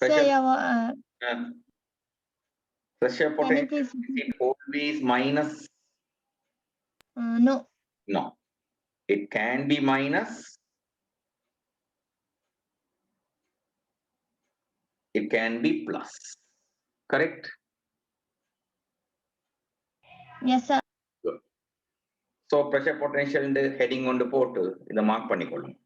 Sir, pressure, yeah, pressure can you potential, please? is it always minus? No. No. It can be minus. It can be plus. Correct? Yes, sir. Good. So pressure potential இந்த heading கொண்டு போட்டு இதை mark பண்ணிக்கொள்ளும்.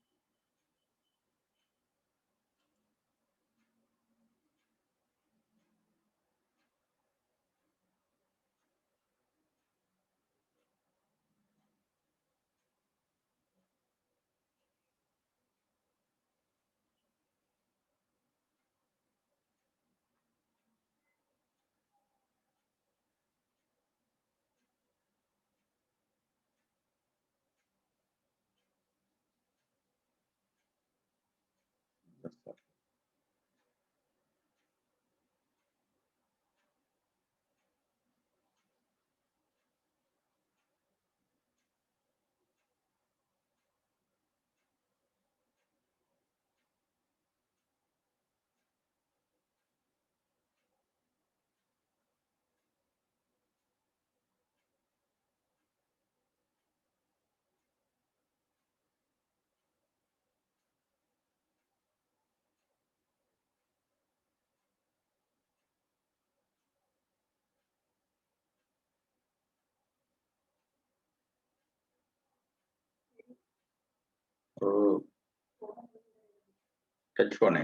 Touch பண்ணு.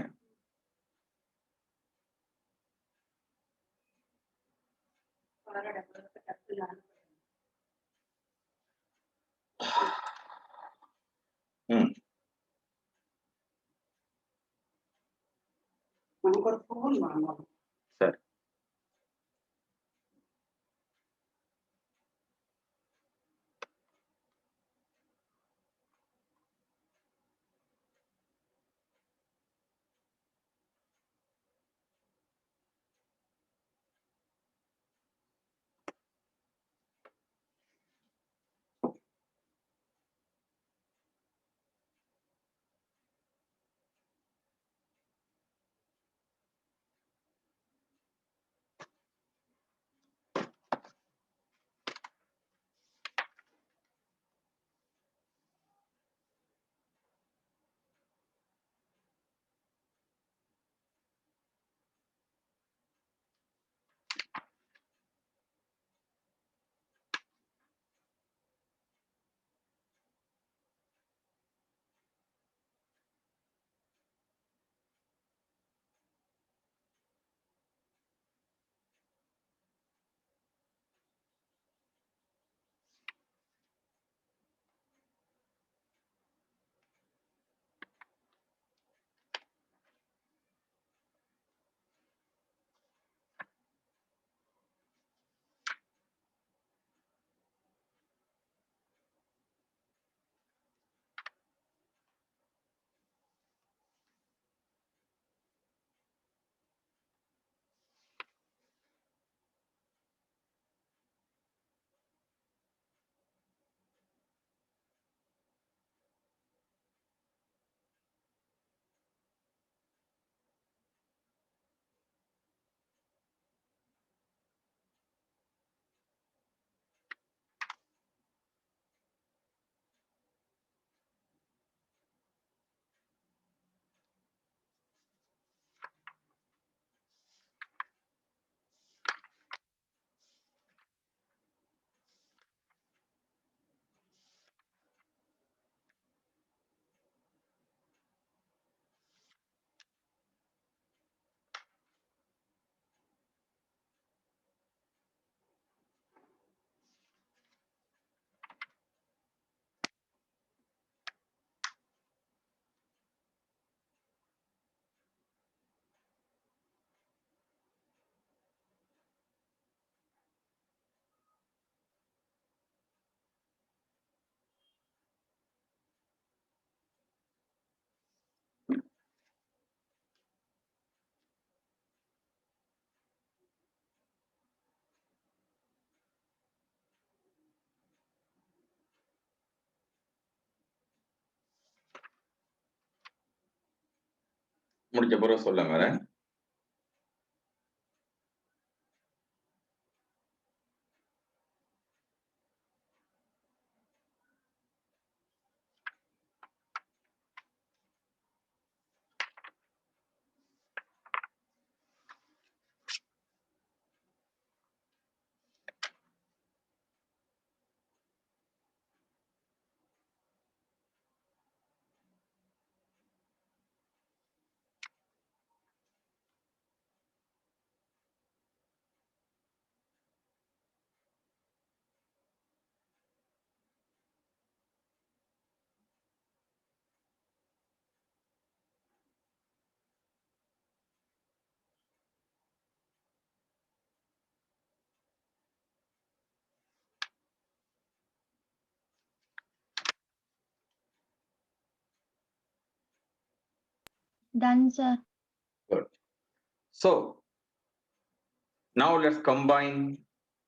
சரி. முடிஞ்ச பிறகு சொல்லுங்க. Done, sir. Good. So now let's combine.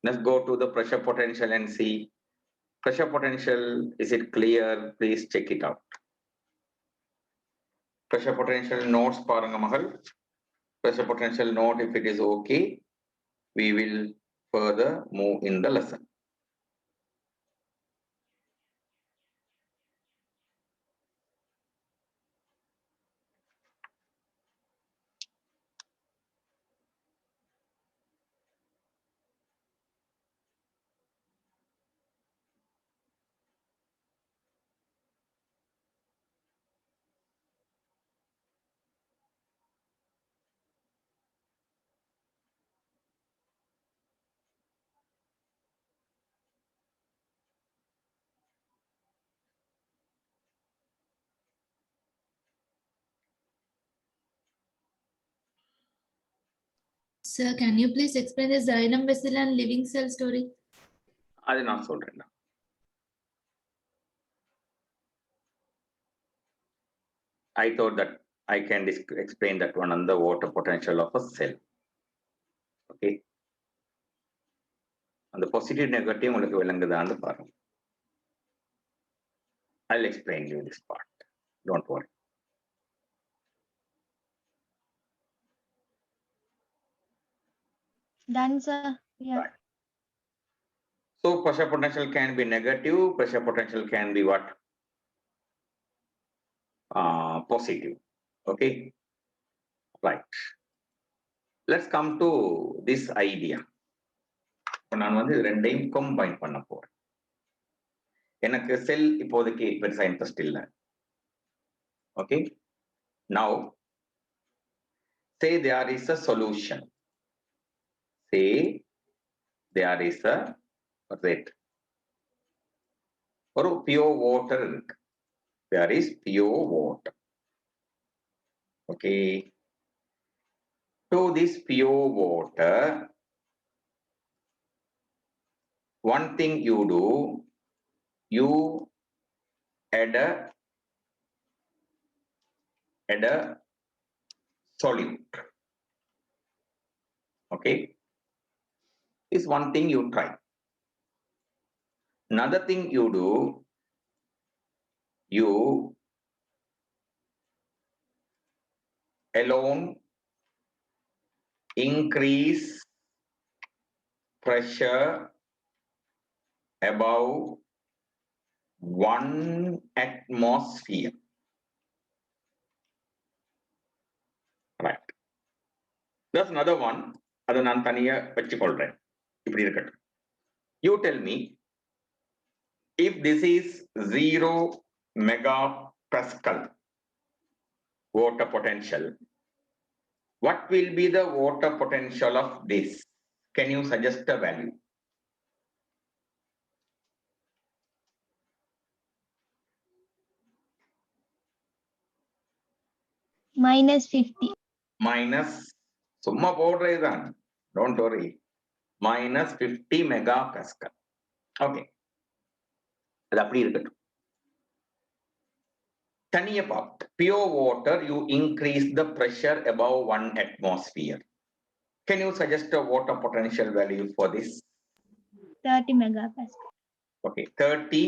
Let's go to the pressure potential and see. Pressure potential, is it clear? Please check it out. Pressure potential notes பாருங்க மகள். Pressure potential note, if it is okay, we will further move in the lesson. Sir, can you please explain the xylem vessel and living cell story? அது நான் சொல்றேன். I thought that I can explain that one on the water potential of a cell. Okay. அந்த positive negative உங்களுக்கு விளங்குதான்னு பாருங்க. I'll explain you this part. Don't worry. Done, sir. Yeah. Right. So pressure potential can be negative, pressure potential can be what? Positive. Okay. Right. Let's come to this idea. நான் வந்து ரெண்டையும் combine பண்ண போறேன். எனக்கு செல் இப்போதைக்கு பெருசா interest இல்லை. Okay. Now say there is a solution. Say there is a rate. ஒரு pure water இருக்கு. There is pure water. Okay. To this pure water, one thing you do, you add a solute. Okay. Is one thing you try. Another thing you do, you alone increase pressure above 1 atmosphere. Right. That's another one. அதை நான் தனியா வச்சுக்கொள்றேன். இப்படி இருக்கட்டும். You tell me, if this is 0 megapascal water potential, what will be the water potential of this? Can you suggest a value? -50. Minus, சும்மா போடுறதுதான். Don't worry. Minus 50 megapascal. Okay. அது அப்படி இருக்கட்டும். தனிய part. Pure water, you increase the pressure above 1 atmosphere. Can you suggest a water potential value for this? 30 megapascal. Okay, 30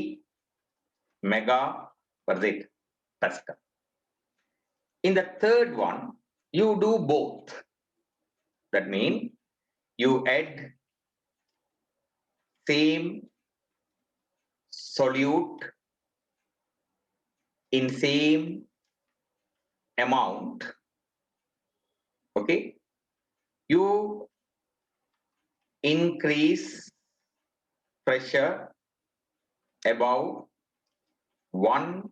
megapascal. In the third one, you do both. That means you add same solute in same amount. Okay, you increase pressure above 1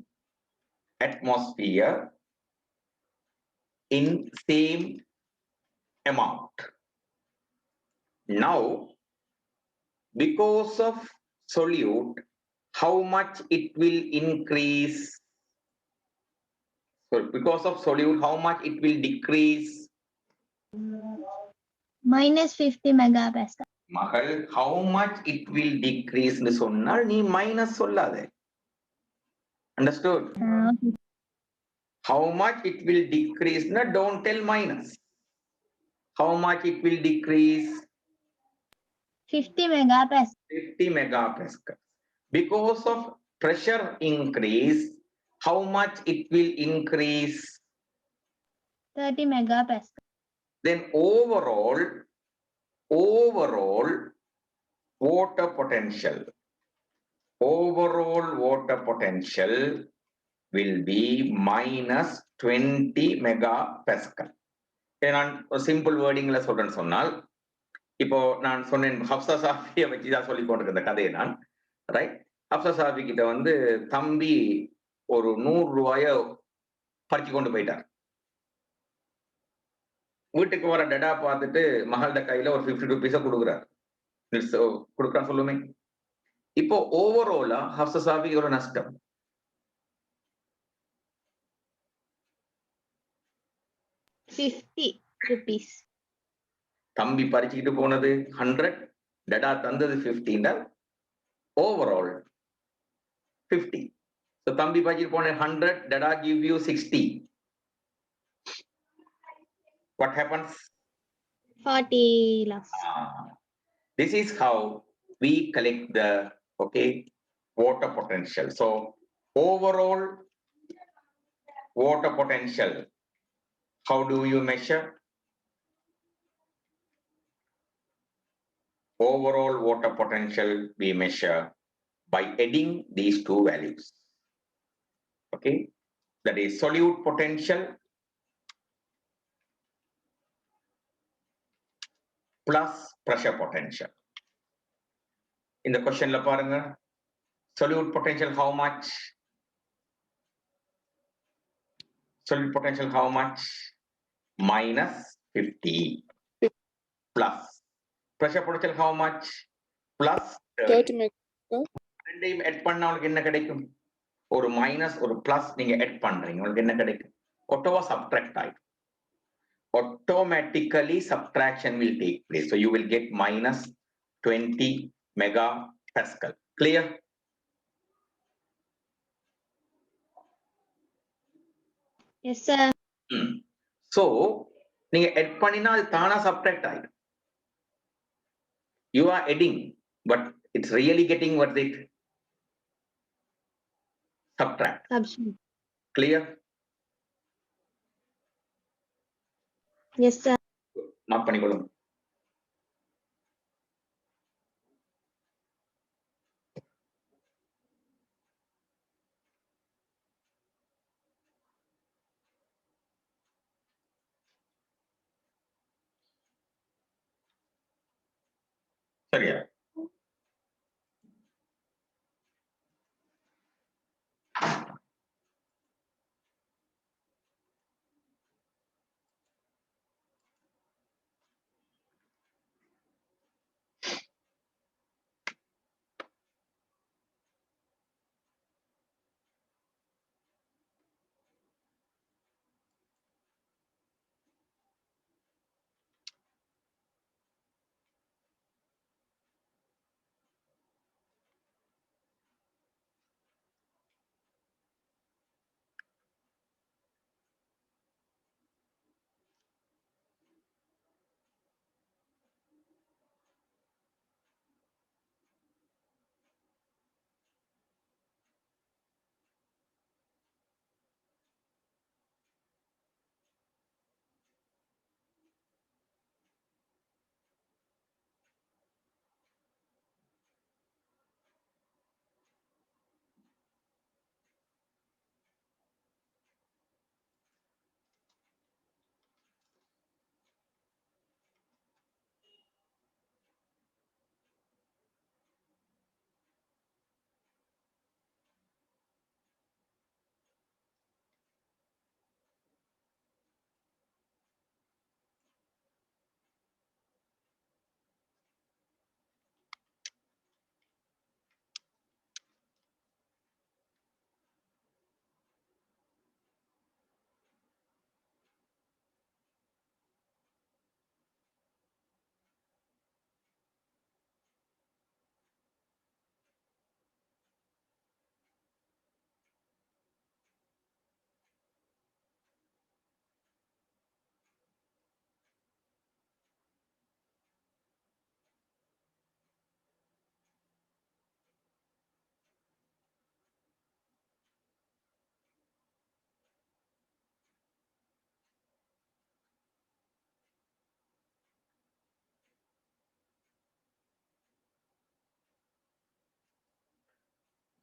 atmosphere in same amount. Now, because of solute, how much it will increase? So because of solute, how much it will decrease? minus 50 megapascal. மகள், how much it will decrease னு சொன்னால் நீ minus சொல்லாதே. Understood? Okay. How much it will decrease na, don't tell minus. How much it will decrease? 50 megapascal. 50 megapascal. Because of pressure increase, how much it will increase? 30 megapascal. Then overall water potential will be minus 20 megapascal. நான் ஒரு simple வேர்டிங்ல சொல்றேன்னு சொன்னால், இப்போ நான் சொன்னேன் ஹப்சா சாஃபியை வச்சுதான் சொல்லி கொண்டிருக்க இந்த கதையை நான், ரைட்? ஹப்சா சாஃபி கிட்ட வந்து தம்பி ஒரு 100 ரூபாய பறிச்சு கொண்டு போயிட்டார். வீட்டுக்கு வர டடா பார்த்துட்டு மகள்கிட்ட கையில ஒரு 50 ருபீஸை கொடுக்குறாரு. கொடுக்குறான்னு சொல்லுமே. இப்போ ஓவராலா ஹப்சா சாஃபிக்கு ஒரு நஷ்டம். ₹50. தம்பி பறிச்சுக்கிட்டு போனது 100, டடா தந்தது 15, ஓவரால் 50. So தம்பி பறிச்சுட்டு போன 100, டடா give you 60. What happens? 40 loss. This is how we collect the water potential. So overall water potential, how do you measure? Overall water potential we measure by adding these two values. Okay, that is solute potential plus pressure potential. In the question la parunga, solute potential how much? Solute potential how much? Minus 50 plus pressure potential how much? Plus 30 mega. ரெண்டையும் add பண்ணா உங்களுக்கு என்ன கிடைக்கும்? ஒரு minus ஒரு plus நீங்க add பண்றீங்க, உங்களுக்கு என்ன கிடைக்கும்? ஒட்டோவா subtract ஆயிடும். Automatically subtraction will take place, so you will get minus 20 megapascal. Clear? Yes, sir. So நீங்க add பண்ணினா அது தானா subtract ஆயிடும். You are adding, but it's really getting what it subtract. Subtract. Clear? Yes, sir. Mark பண்ணிக்கொள்ளுங்க. சரியா?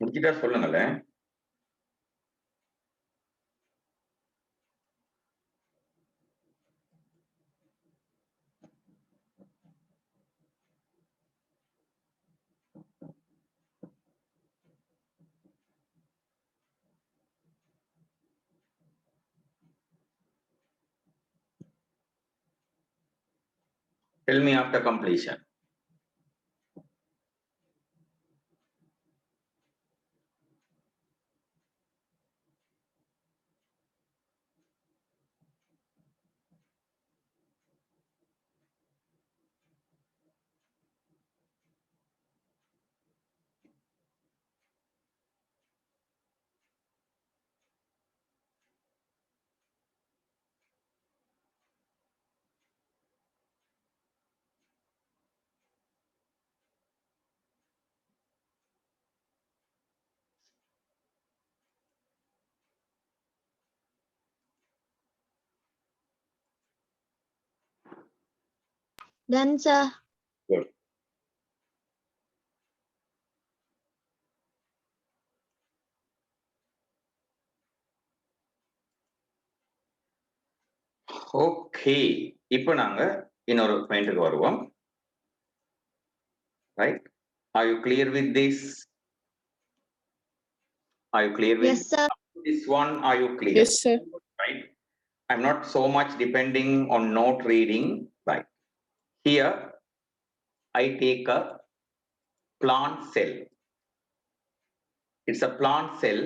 முடிச்சிட்டா சொல்லுங்களேன். Tell me after completion. Done, sir. Good. Okay. இப்போ நாங்க இன்னொரு பாயிண்ட்க்கு வருவோம். Right? Are you clear with this? Are you clear with Yes, sir. this one? Are you clear? Yes, sir. Right? I'm not so much depending on note reading. Right? Here, I take a plant cell. It's a plant cell.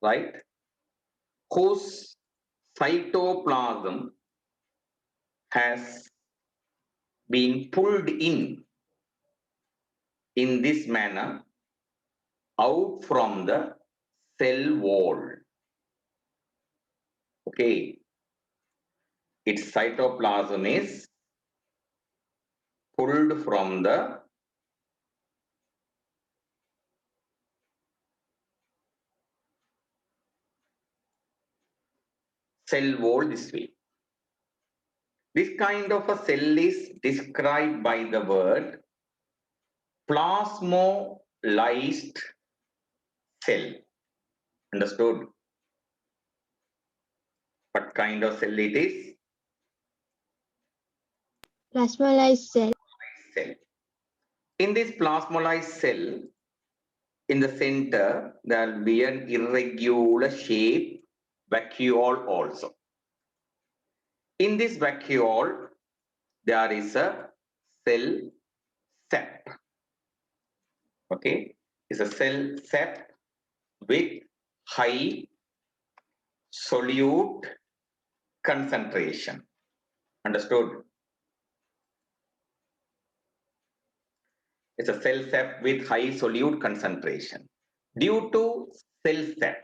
Right? Whose cytoplasm has been pulled in this manner out from the cell wall. Okay. Its cytoplasm is pulled from the cell wall this way. This kind of a cell is described by the word plasmolysed cell. Understood? What kind of cell it is? Plasmolysed cell. Cell. In this plasmolysed cell, in the center, there will be an irregular shape vacuole also. In this vacuole, there is a cell sap. Okay, it's a cell sap with high solute concentration. Understood? It's a cell sap with high solute concentration. Due to cell sap,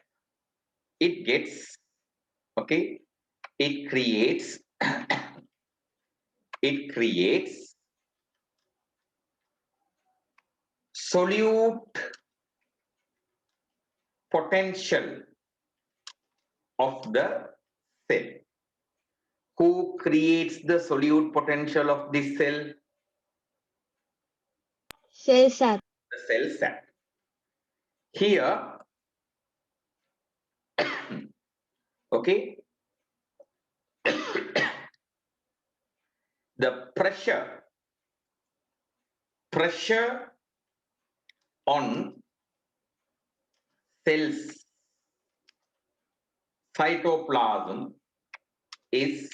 it gets, okay, it creates solute potential of the cell. Who creates the solute potential of this cell? Cell sap. The cell sap. Here, okay, the pressure on cells cytoplasm is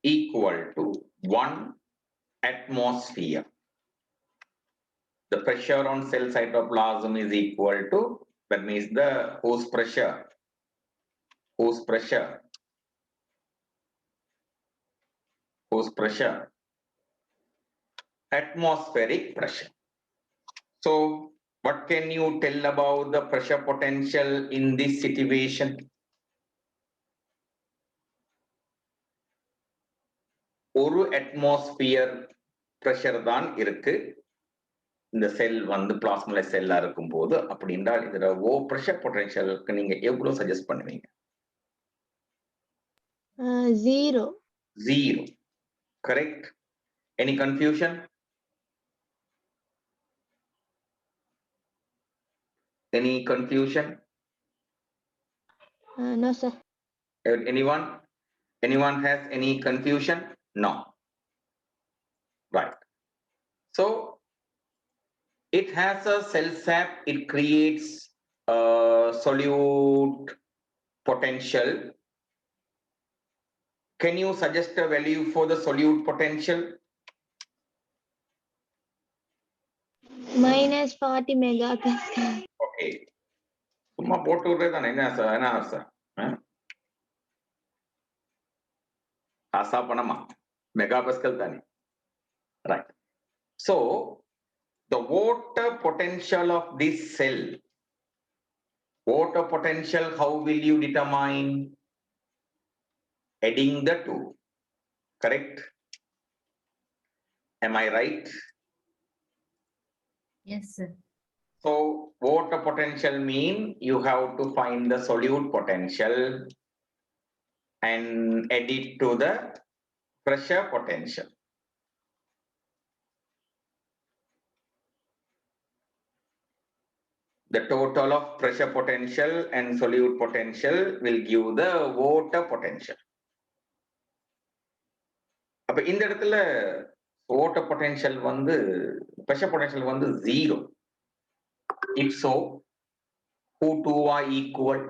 equal to 1 atmosphere. The pressure on cell cytoplasm is equal to, that means the whose pressure, atmospheric pressure. So what can you tell about the pressure potential in this situation? ஒரு atmosphere pressure தான் இருக்கு. இந்த செல் வந்து பிளாஸ்மலை செல்லா இருக்கும்போது அப்படி என்றால் இதுல ஓ பிரஷர் பொட்டன்ஷியலுக்கு நீங்க எவ்வளவு சஜஸ்ட் பண்ணுவீங்க? 0. 0. Correct? Any confusion? Any confusion? No, sir. Anyone? Anyone has any confusion? No. Right. So it has a cell sap, it creates a solute potential. Can you suggest a value for the solute potential? Minus 40 megapascal. Okay. சும்மா போட்டு விடுறதுதானே, என்ன sir, என்ன sir? காசா பணமா? Mega pascal தானே. Right. So the water potential of this cell, water potential, how will you determine? Adding the two. Correct? Am I right? Yes, sir. So water potential mean you have to find the solute potential and add it to the pressure potential. The total of pressure potential and solute potential will give the water potential. அப்ப இந்த இடத்துல water potential வந்து pressure potential வந்து 0. If so, who two are equal?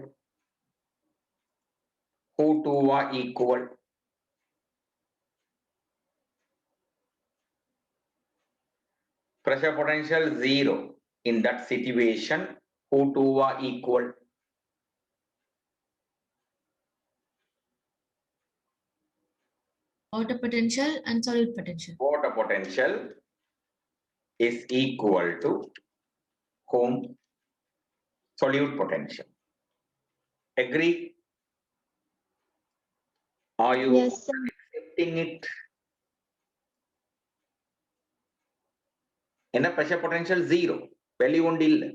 Who two are equal? Pressure potential 0. In that situation, who two are equal? Water potential and solute potential. Water potential is equal to whom? Solute potential. Agree? Are you Yes, sir. accepting it? In a pressure potential 0, value on deal.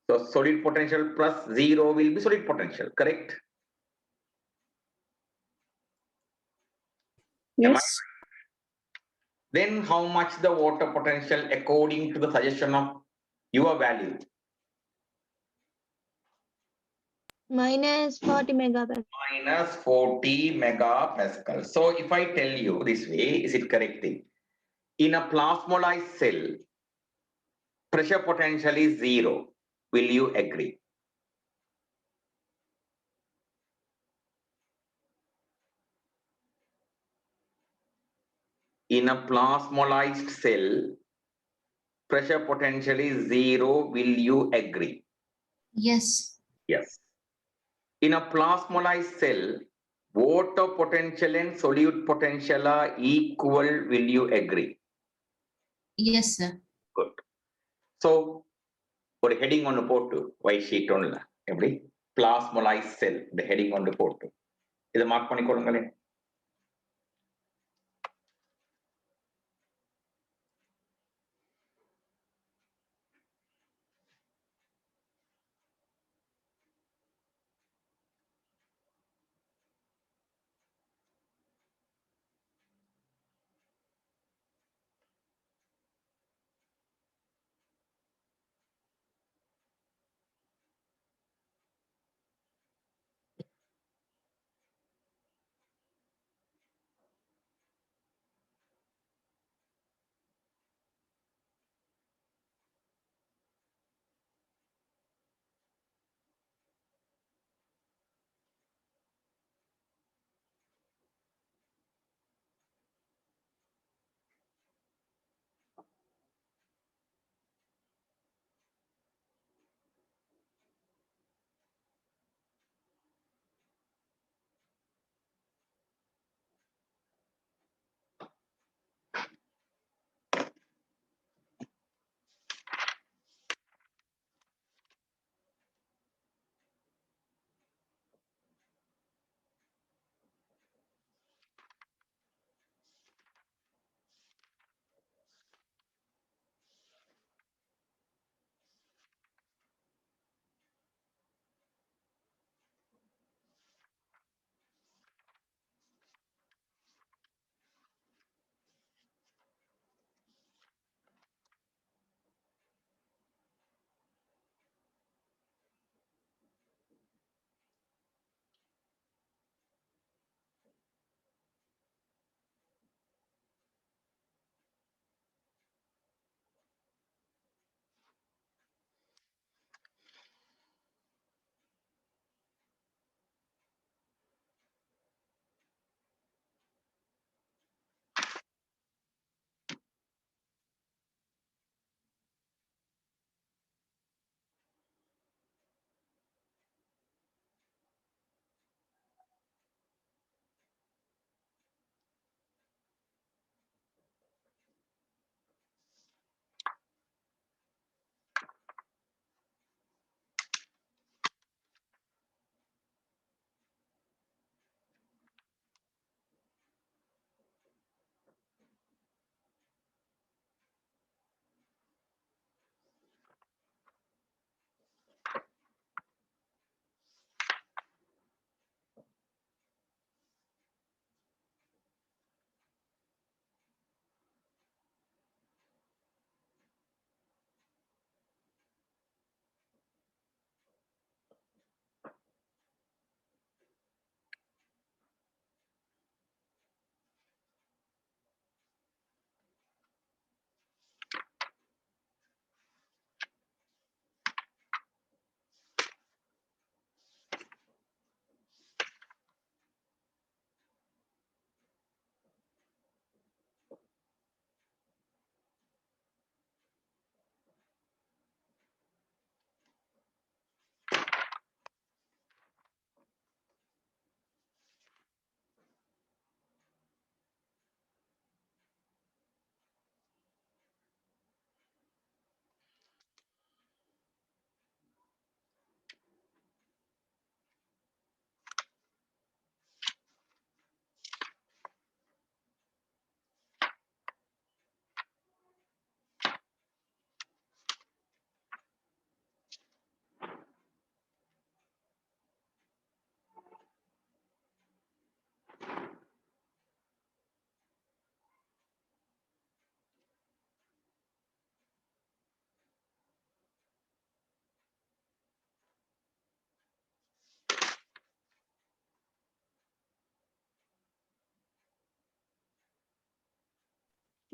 So solid potential plus 0 will be solid potential, correct? Yes. Then how much the water potential according to the suggestion of your value? Minus 40 megapascal. Minus 40 megapascal. So if I tell you this way, is it correct thing? In a plasmolized cell, pressure potential is 0. Will you agree? In a plasmolized cell, pressure potential is 0. Will you agree? Yes. Yes. In a plasmolized cell, water potential and solute potential are equal. Will you agree? Yes, sir. Good. So, ஒரு heading ஒன்று போட்டு white sheet ஒன்றுல எப்படி plasmolized cell இந்த heading ஒன்று போட்டு இதை mark பண்ணி கொடுங்களேன்.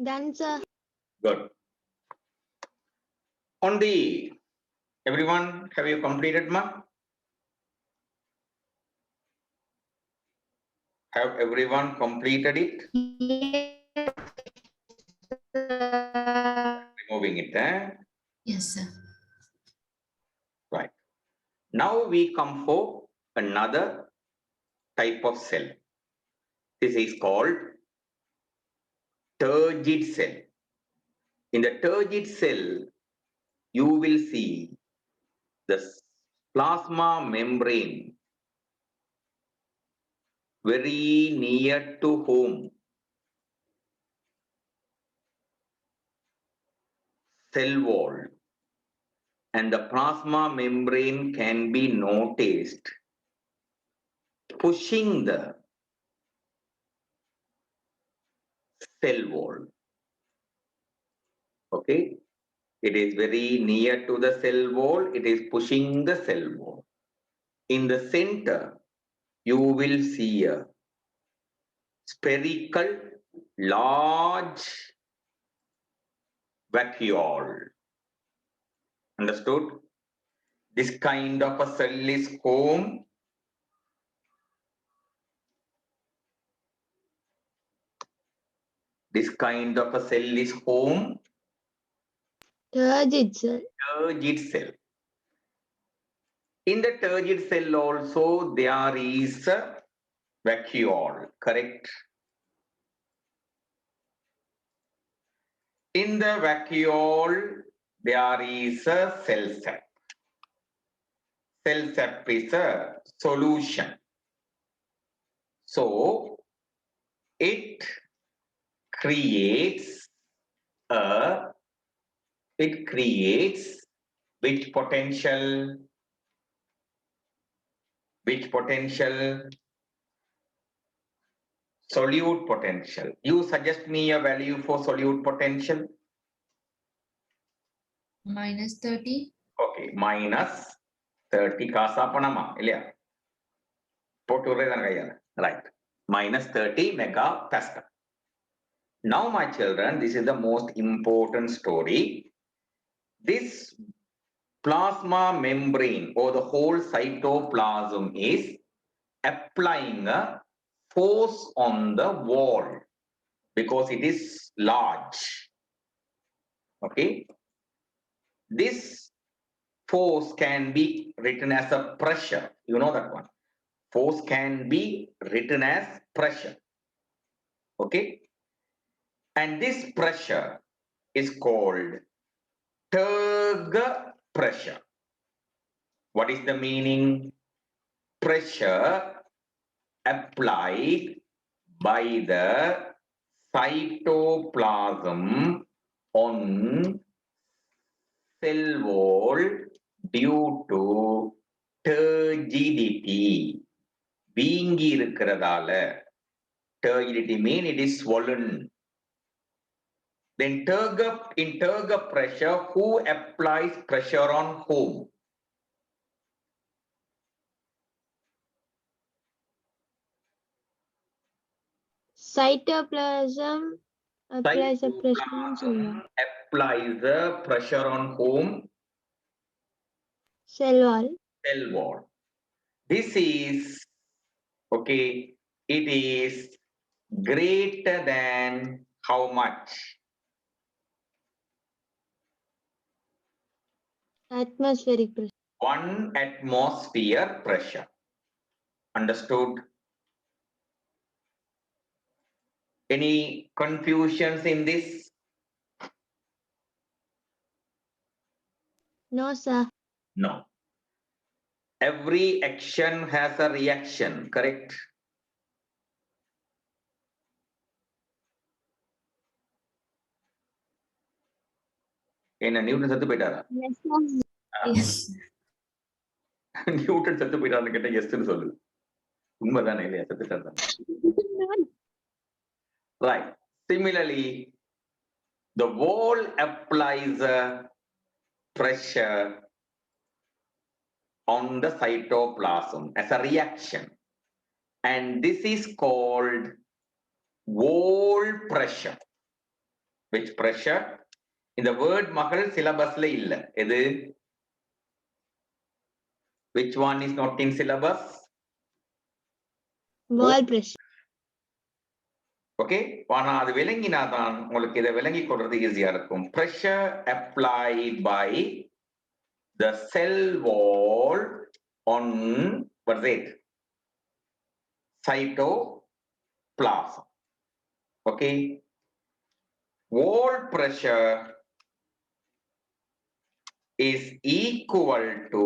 Done, sir. Good. On the, everyone, have you completed, ma? Have everyone completed it? Yes, sir. Removing it, eh? Yes, sir. Right. Now we come for another type of cell. This is called turgid cell. In the turgid cell, you will see the plasma membrane very near to home. Cell wall. And the plasma membrane can be noticed pushing the cell wall. Okay? It is very near to the cell wall. It is pushing the cell wall. In the center, you will see a spherical, large vacuole. Understood? This kind of a cell is home. This kind of a cell is home. Turgid, sir. Turgid cell. In the turgid cell also there is a vacuole, correct? In the vacuole, there is a cell sap. Cell sap is a solution. So it creates which potential? Which potential? Solute potential. You suggest me a value for solute potential? Minus 30. Okay, minus 30 kasa panama, ilya? Right, minus 30 megapascal. Now, my children, this is the most important story. This plasma membrane or the whole cytoplasm is applying a force on the wall because it is large. Okay. This force can be written as a pressure. You know that one. Force can be written as pressure. Okay. And this pressure is called Turg pressure. What is the meaning? Pressure applied by the cytoplasm on cell wall due to turgidity. வீங்கி இருக்கிறதால, turgidity mean it is swollen. Then in Turg pressure, who applies pressure on whom? Cytoplasm applies a pressure on cell wall. Applies the pressure on whom? Cell wall. Cell wall. This is, okay, it is greater than how much? Atmospheric pressure. 1 atmosphere pressure. Understood? Any confusions in this? No, sir. No. Every action has a reaction, correct? என்ன Newton செத்து போயிட்டாரா? Yes, sir. Yes. Newton செத்து போயிட்டாருன்னு கேட்டா எஸ்ன்னு சொல்லு. உண்மைதானே இல்லையா? செத்துட்டாரு. Right. Similarly, the wall applies a pressure on the cytoplasm as a reaction. And this is called wall pressure. which pressure இந்த word மக்கள் syllabusல இல்ல எது which one is not in syllabus wall pressure. okay ஆனா அது விளங்கினாதான் உங்களுக்கு இதை விளங்கி கொள்றது ஈஸியா இருக்கும் pressure applied by the cell wall on what is it cytoplasm okay wall pressure is equal to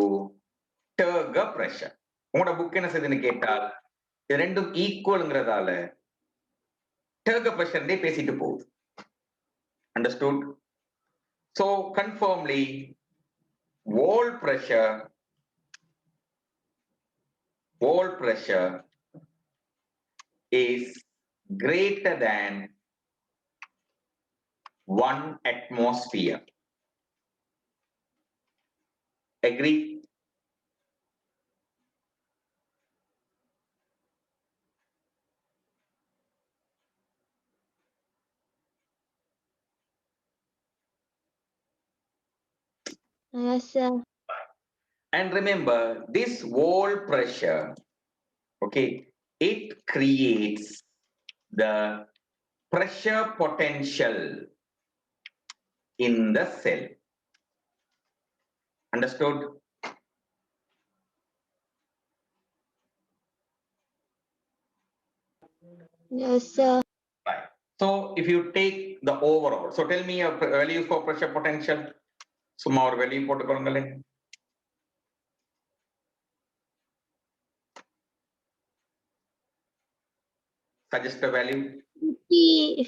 turgor pressure உங்களோட புக் என்ன செய்யுதுன்னு கேட்டால் இது ரெண்டும் ஈக்குவல்ங்கிறதால turgor pressure டே பேசிட்டு போகுது understood so conformly wall pressure is greater than 1 atmosphere agree Yes, sir. and remember this wall pressure okay it creates the pressure potential in the cell understood Yes, sir. right so if you take the overall so tell me a value for pressure potential சும்மா ஒரு வெளியே போட்டுக்கொள்ளுங்களேன் suggest a value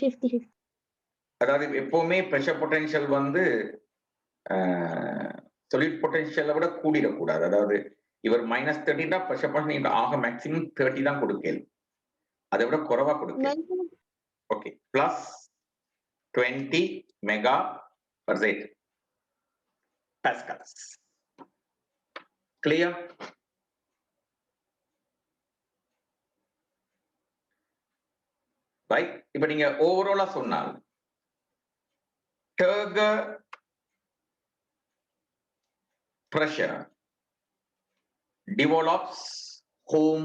50. அதாவது எப்பவுமே pressure potential வந்து solid potential விட கூடிடக்கூடாது அதாவது இவர் -30 தான் pressure potential ஆக மேக்ஸிமம் 30 தான் கொடுக்கல அதை விட குறைவா கொடுக்கல okay plus 20 mega per se pascals clear right இப்போ நீங்க ஓவராலா சொன்னால் turgor pressure develops whom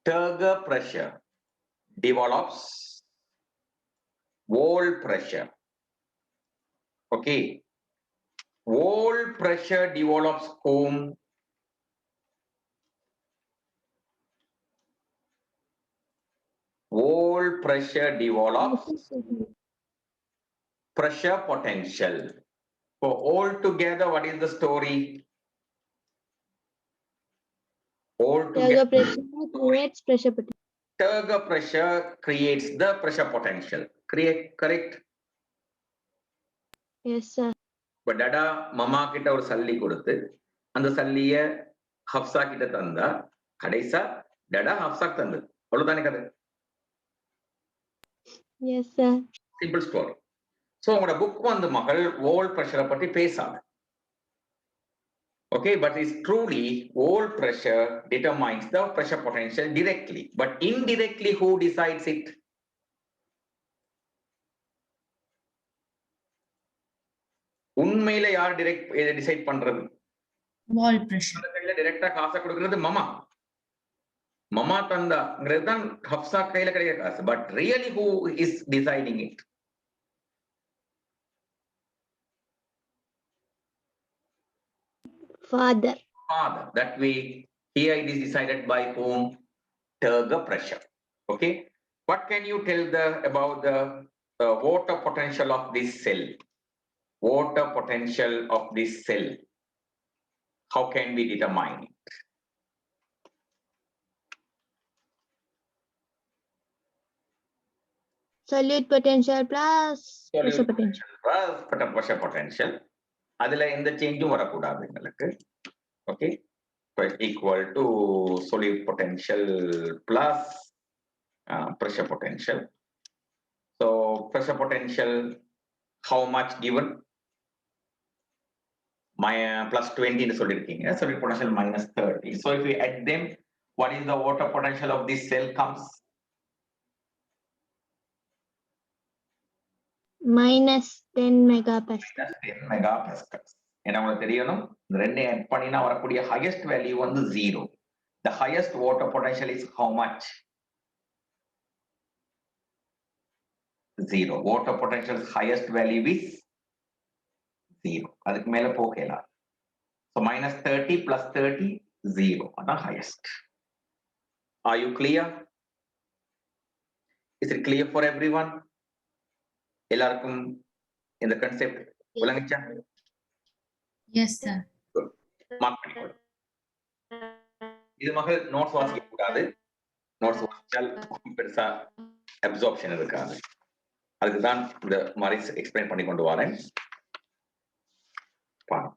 turgor pressure develops wall pressure okay wall pressure develops whom wall pressure develops pressure potential so all together what is the story all Turgor together pressure creates pressure potential. turgor pressure creates the pressure potential correct Yes, sir. but dada mama கிட்ட ஒரு சல்லி கொடுத்து அந்த சல்லிய ஹப்சா கிட்ட தந்தா கடைசா டடா ஹப்சாக்கு தந்தது அவ்வளவுதானே கதை Yes, sir. simple story so உங்களோட புக் வந்து மகள் wall pressure பத்தி பேசாது okay but it's truly wall pressure determines the pressure potential directly but indirectly who decides it உண்மையில யார் டிசைட் பண்றது wall pressure. டைரக்டா காசை கொடுக்கிறது மமா தந்தாங்கிறது தான் ஹப்சா கையில கிடைக்கிற காசு but really who is deciding it Father. that way here it is decided by whom turgor pressure okay what can you tell about the water potential of this cell water potential of this cell how can we determine it Solute potential plus pressure potential. pressure potential அதுல எந்த சேஞ்சும் வரக்கூடாது உங்களுக்கு okay equal to solute potential plus pressure potential so pressure potential how much given plus 20 ன்னு சொல்லிருக்கீங்க solute potential -30 so if we add them what is the water potential of this cell comes minus 10 megapascal. 10 megapascals. ஏன்னா உங்களுக்கு தெரியணும் இந்த ரெண்டு add பண்ணினா வரக்கூடிய highest value வந்து 0. The highest water potential is how much? 0. Water potential highest value is 0. அதுக்கு மேல போகலாம். So minus 30 plus 30, 0. அதான் highest. Are you clear? Is it clear for everyone? எல்லாருக்கும் இந்த கான்செப்ட் விளங்குச்சா? Yes, sir. மார்க் பண்ணிக்கொள்ளுங்க. இது மகள் நோட்ஸ் வாசிக்க கூடாது. நோட்ஸ் வாசிச்சால் பெருசா அப்சார்ப்ஷன் இருக்காது. அதுக்கு தான் இந்த மாதிரி எக்ஸ்பிளைன் பண்ணி கொண்டு வரேன். பாருங்க.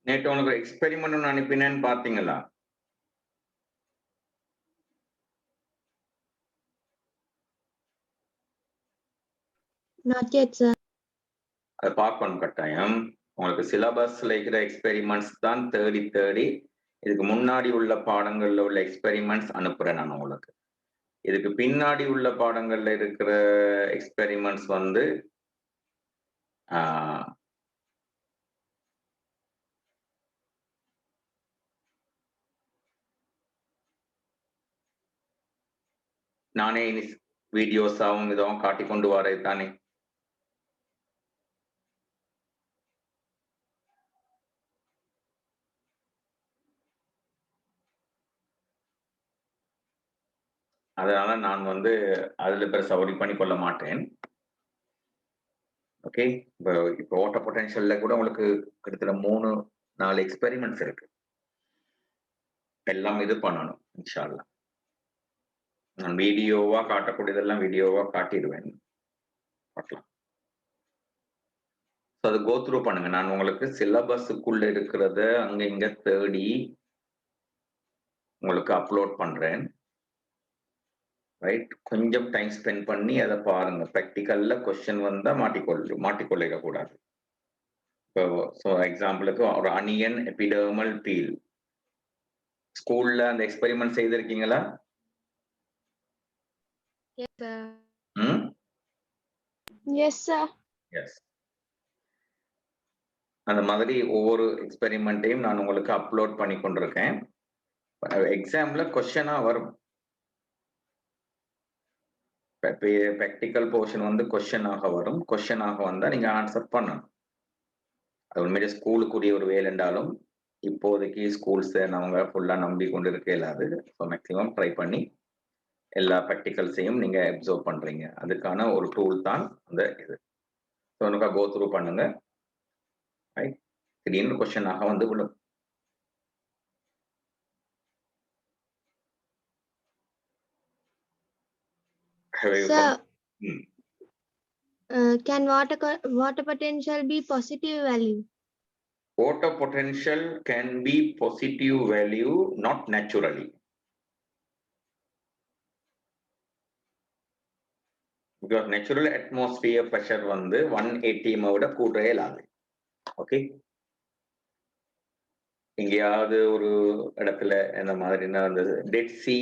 நேற்று உங்களுக்கு எக்ஸ்பெரிமெண்ட் ஒன்று அனுப்பினேன்னு பார்த்தீங்களா? Not yet, sir. அதை பார்க்கணும் கட்டாயம். உங்களுக்கு சிலபஸ்ல இருக்கிற எக்ஸ்பெரிமெண்ட்ஸ் தான் தேடி இதுக்கு முன்னாடி உள்ள பாடங்கள்ல உள்ள எக்ஸ்பெரிமெண்ட்ஸ் அனுப்புறேன் நான் உங்களுக்கு. இதுக்கு பின்னாடி உள்ள பாடங்கள்ல இருக்கிற எக்ஸ்பெரிமெண்ட்ஸ் வந்து நானே வீடியோஸாகவும் இதுவும் காட்டி கொண்டு வரது தானே. அதனால நான் வந்து அதுல பெருசா ஒரி பண்ணி கொள்ள மாட்டேன். ஓகே, இப்போ ஓட்ட பொட்டன்ஷியல்ல கூட உங்களுக்கு கிட்டத்தட்ட 3-4 எக்ஸ்பெரிமெண்ட்ஸ் இருக்கு. எல்லாம் இது பண்ணணும் இன்ஷா அல்லாஹ். நான் வீடியோவா காட்டக்கூடியதெல்லாம் வீடியோவா காட்டிடுவேன், பார்க்கலாம். அது கோ த்ரூ பண்ணுங்க. நான் உங்களுக்கு சிலபஸுக்குள்ள இருக்கிறத அங்க இங்க தேடி உங்களுக்கு அப்லோட் பண்றேன். ரைட், கொஞ்சம் டைம் ஸ்பெண்ட் பண்ணி அதை பாருங்க. ப்ராக்டிக்கல்ல கொஸ்டின் வந்தா மாட்டிக்கொள்ளிட கூடாது. இப்போ எக்ஸாம்பிளுக்கு ஒரு அனியன் எபிடர்மல் பீல் ஸ்கூல்ல அந்த எக்ஸ்பெரிமெண்ட் செய்திருக்கீங்களா? Yes, sir. Yes, sir. Yes. அந்த மாதிரி ஒவ்வொரு எக்ஸ்பெரிமெண்ட்டையும் நான் உங்களுக்கு அப்லோட் பண்ணி கொண்டிருக்கேன். எக்ஸாம்ல கொஸ்டினா வரும். ப்ராக்டிக்கல் போர்ஷன் வந்து கொஸ்டினாக வரும். கொஸ்டினாக வந்தா நீங்க ஆன்சர் பண்ணணும். அது உண்மையிலே ஸ்கூலுக்குரிய ஒரு வேலை என்றாலும் இப்போதைக்கு ஸ்கூல்ஸ் அவங்க ஃபுல்லா நம்பி கொண்டு இருக்க இல்லாது. ஸோ மேக்ஸிமம் ட்ரை பண்ணி எல்லா ப்ராக்டிகல்ஸையும் நீங்க அப்சர்வ் பண்றீங்க. அதுக்கான ஒரு டூல் தான் அந்த இது. ஸோ எனக்கு கோ த்ரூ பண்ணுங்க. ரைட், திடீர்னு கொஸ்டினாக வந்து விடும். Sir, can water potential be positive value? Water potential can be positive value, not naturally. Because natural atmosphere pressure வந்து 180 விட கூடவே இல்லாது. ஓகே, எங்கேயாவது ஒரு இடத்துல இந்த மாதிரினா அந்த டெட் சி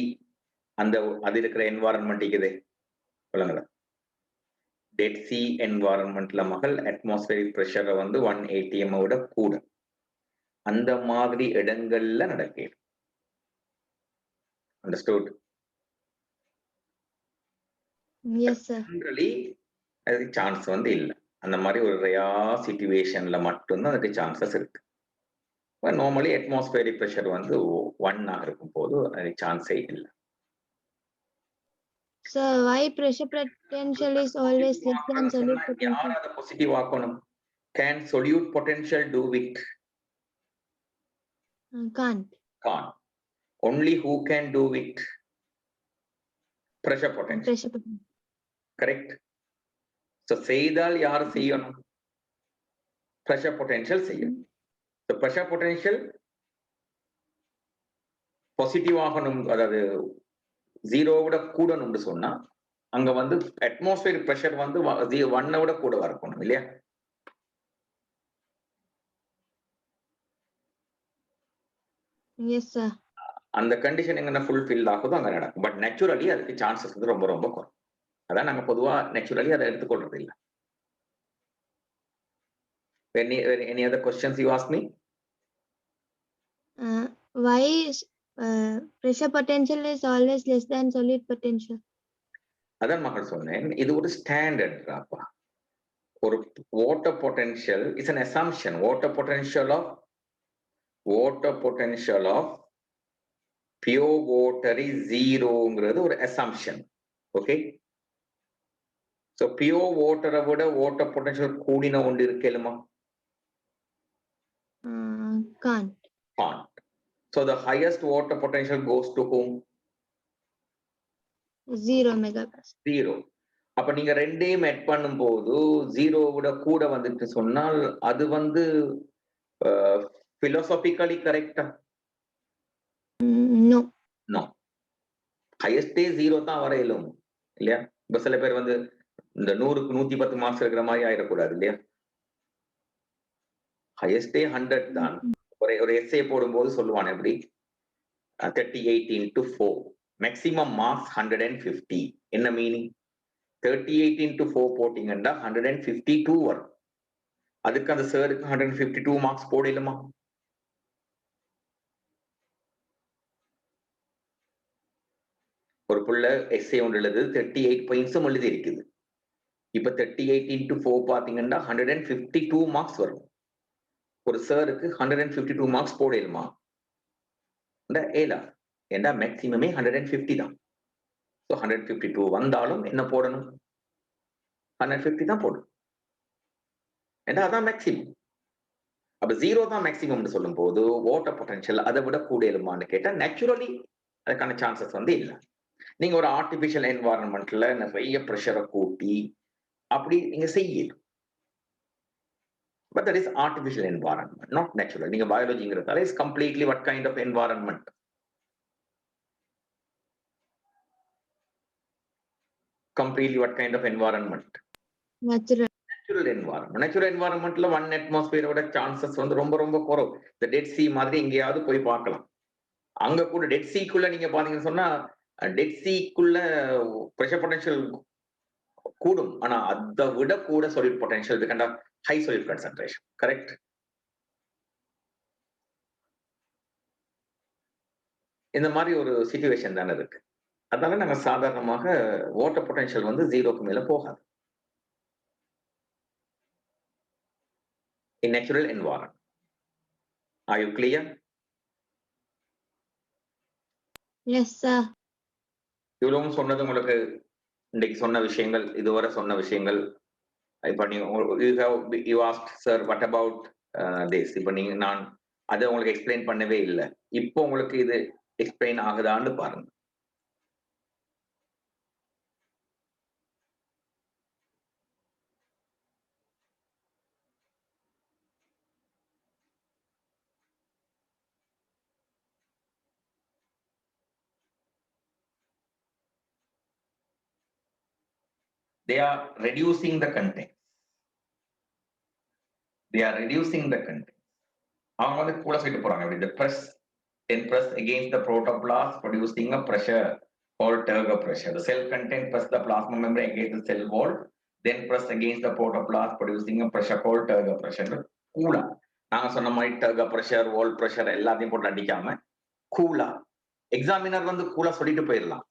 அந்த அது இருக்கிற என்வாரன்மெண்ட் இருக்குது சொல்லுங்களேன். டெட் சி என்வாரன்மெண்ட்ல மகள் அட்மாஸ்பியரிக் பிரஷரை வந்து 180 விட கூட. அந்த மாதிரி இடங்கள்ல நடக்குது. அண்டர்ஸ்டூட்? Yes, sir. ஜெனரலி அதுக்கு சான்ஸ் வந்து இல்லை. அந்த மாதிரி ஒரு ரேர் சிச்சுவேஷன்ல மட்டும்தான் அதுக்கு சான்சஸ் இருக்கு. நார்மலி அட்மாஸ்பியரிக் பிரஷர் வந்து 1 இருக்கும் போது அதுக்கு சான்ஸே இல்லை. Sir, why pressure potential is always less than solute potential? யார் அதை பாசிட்டிவ் ஆக்கணும்? Can solute potential do it? Can't. Can't. Only who can do it? Pressure potential. Pressure potential. Correct. So செய்தால் யார் செய்யணும்? Pressure potential செய்யணும். So pressure potential positive ஆகணும், அதாவது 0 விட கூடணும்னு சொன்னா அங்க வந்து அட்மாஸ்பியரிக் பிரஷர் வந்து 1 விட கூட இருக்கணும் இல்லையா? Yes, sir. அந்த கண்டிஷன் எங்கன்னா ஃபுல்ஃபில் ஆகுதோ அங்க நடக்கும். பட் நேச்சுரலி அதுக்கு சான்சஸ் வந்து ரொம்ப ரொம்ப குறையும். அதான் நாங்க பொதுவா நேச்சுரலி அதை எடுத்துக்கொள்றது இல்லை. Any other questions you ask me? Why is pressure potential is always less than solute potential? அதான் மகள் சொன்னேன், இது ஒரு ஸ்டாண்டர்ட் ராப்பா. ஒரு water potential is an assumption. Water potential of pure water is 0ங்கிறது ஒரு அசம்ஷன். ஓகே, சோ பியூர் வாட்டரை விட வாட்டர் பொட்டன்ஷியல் கூடின ஒன்று இருக்கலுமா? Can't. So the highest water potential goes to whom? 0 megapascal. 0. அப்ப நீங்க ரெண்டையும் ஆட் பண்ணும்போது 0 விட கூட வந்துட்டு சொன்னால் அது வந்து philosophically correct? No. No. Highest day 0 தான் வர இயலும் இல்லையா? இப்ப சில பேர் வந்து இந்த 100க்கு 110 மார்க்ஸ் இருக்கிற மாதிரி ஆயிடக்கூடாது இல்லையா? ஹையஸ்ட் டே 100 தான். ஒரு எஸ்ஏ போடும்போது சொல்லுவான் எப்படி 38 into 4 மேக்ஸிமம் மார்க்ஸ் 150. என்ன மீனிங்? 38 into 4 போட்டீங்கன்னா 152 வரும். அதுக்கு அந்த சாருக்கு 152 மார்க்ஸ் போடலுமா? ஒரு புள்ள எஸ்ஏ ஒன்று எழுது 38 பாயிண்ட்ஸும் எழுதி இருக்குது. இப்ப 38 into 4 பாத்தீங்கன்னா 152 மார்க்ஸ் வரும். ஒரு சாருக்கு 152 மார்க்ஸ் போடலுமா? ஏலா ஏண்டா மேக்சிமமே 150 தான். ஸோ 152 வந்தாலும் என்ன போடணும்? 150 தான் போடணும். ஏன்னா அதான் மேக்சிமம். அப்ப 0 தான் மேக்சிமம்னு சொல்லும் போது வாட்டர் பொட்டன்ஷியல் அதை விட கூடலுமான்னு கேட்டா நேச்சுரலி அதுக்கான சான்சஸ் வந்து இல்லை. நீங்க ஒரு ஆர்டிபிஷியல் என்வாரன்மெண்ட்ல நிறைய ப்ரெஷரை கூட்டி அப்படி நீங்க செய்யணும். But that is artificial environment, not natural. நீங்க பயாலஜிங்கிறதால is completely what kind of environment? Completely what kind of environment? Natural. Natural environment. Natural environmentல 1 atmosphere chances வந்து ரொம்ப ரொம்ப குறைவு. இந்த டெட் சி மாதிரி எங்கேயாவது போய் பார்க்கலாம். அங்க கூட டெட் சீக்குள்ள நீங்க பாத்தீங்கன்னு சொன்னா டெட் சீக்குள்ள ப்ரெஷர் பொட்டன்ஷியல் கூடும். ஆனா அதை விட கூட solid potential because of high solid concentration. Correct? இந்த மாதிரி ஒரு சிச்சுவேஷன் தானே இருக்கு. அதனால நாங்க சாதாரணமாக வாட்டர் பொட்டன்ஷியல் வந்து 0க்கு மேல போகாது. In natural environment. Are you clear? Yes, sir. இவ்வளவும் சொன்னது உங்களுக்கு இன்னைக்கு சொன்ன விஷயங்கள், இதுவரை சொன்ன விஷயங்கள். இப்ப you asked sir what about this? இப்ப நீங்க நான் அதை உங்களுக்கு எக்ஸ்பிளைன் பண்ணவே இல்லை. இப்போ உங்களுக்கு இது எக்ஸ்பிளைன் ஆகுதான்னு பாருங்க. They are reducing the content. They are reducing the content. அவங்க வந்து கூட சொல்லிட்டு போறாங்க எப்படி the press then press against the protoplast producing a pressure called turgor pressure. The cell content press the plasma membrane against the cell wall then press against the protoplast producing a pressure called turgor pressure. கூலா நாங்க சொன்ன மாதிரி turgor pressure wall pressure எல்லாத்தையும் போட்டு அடிக்காம கூலா examiner வந்து கூலா சொல்லிட்டு போயிடலாம்.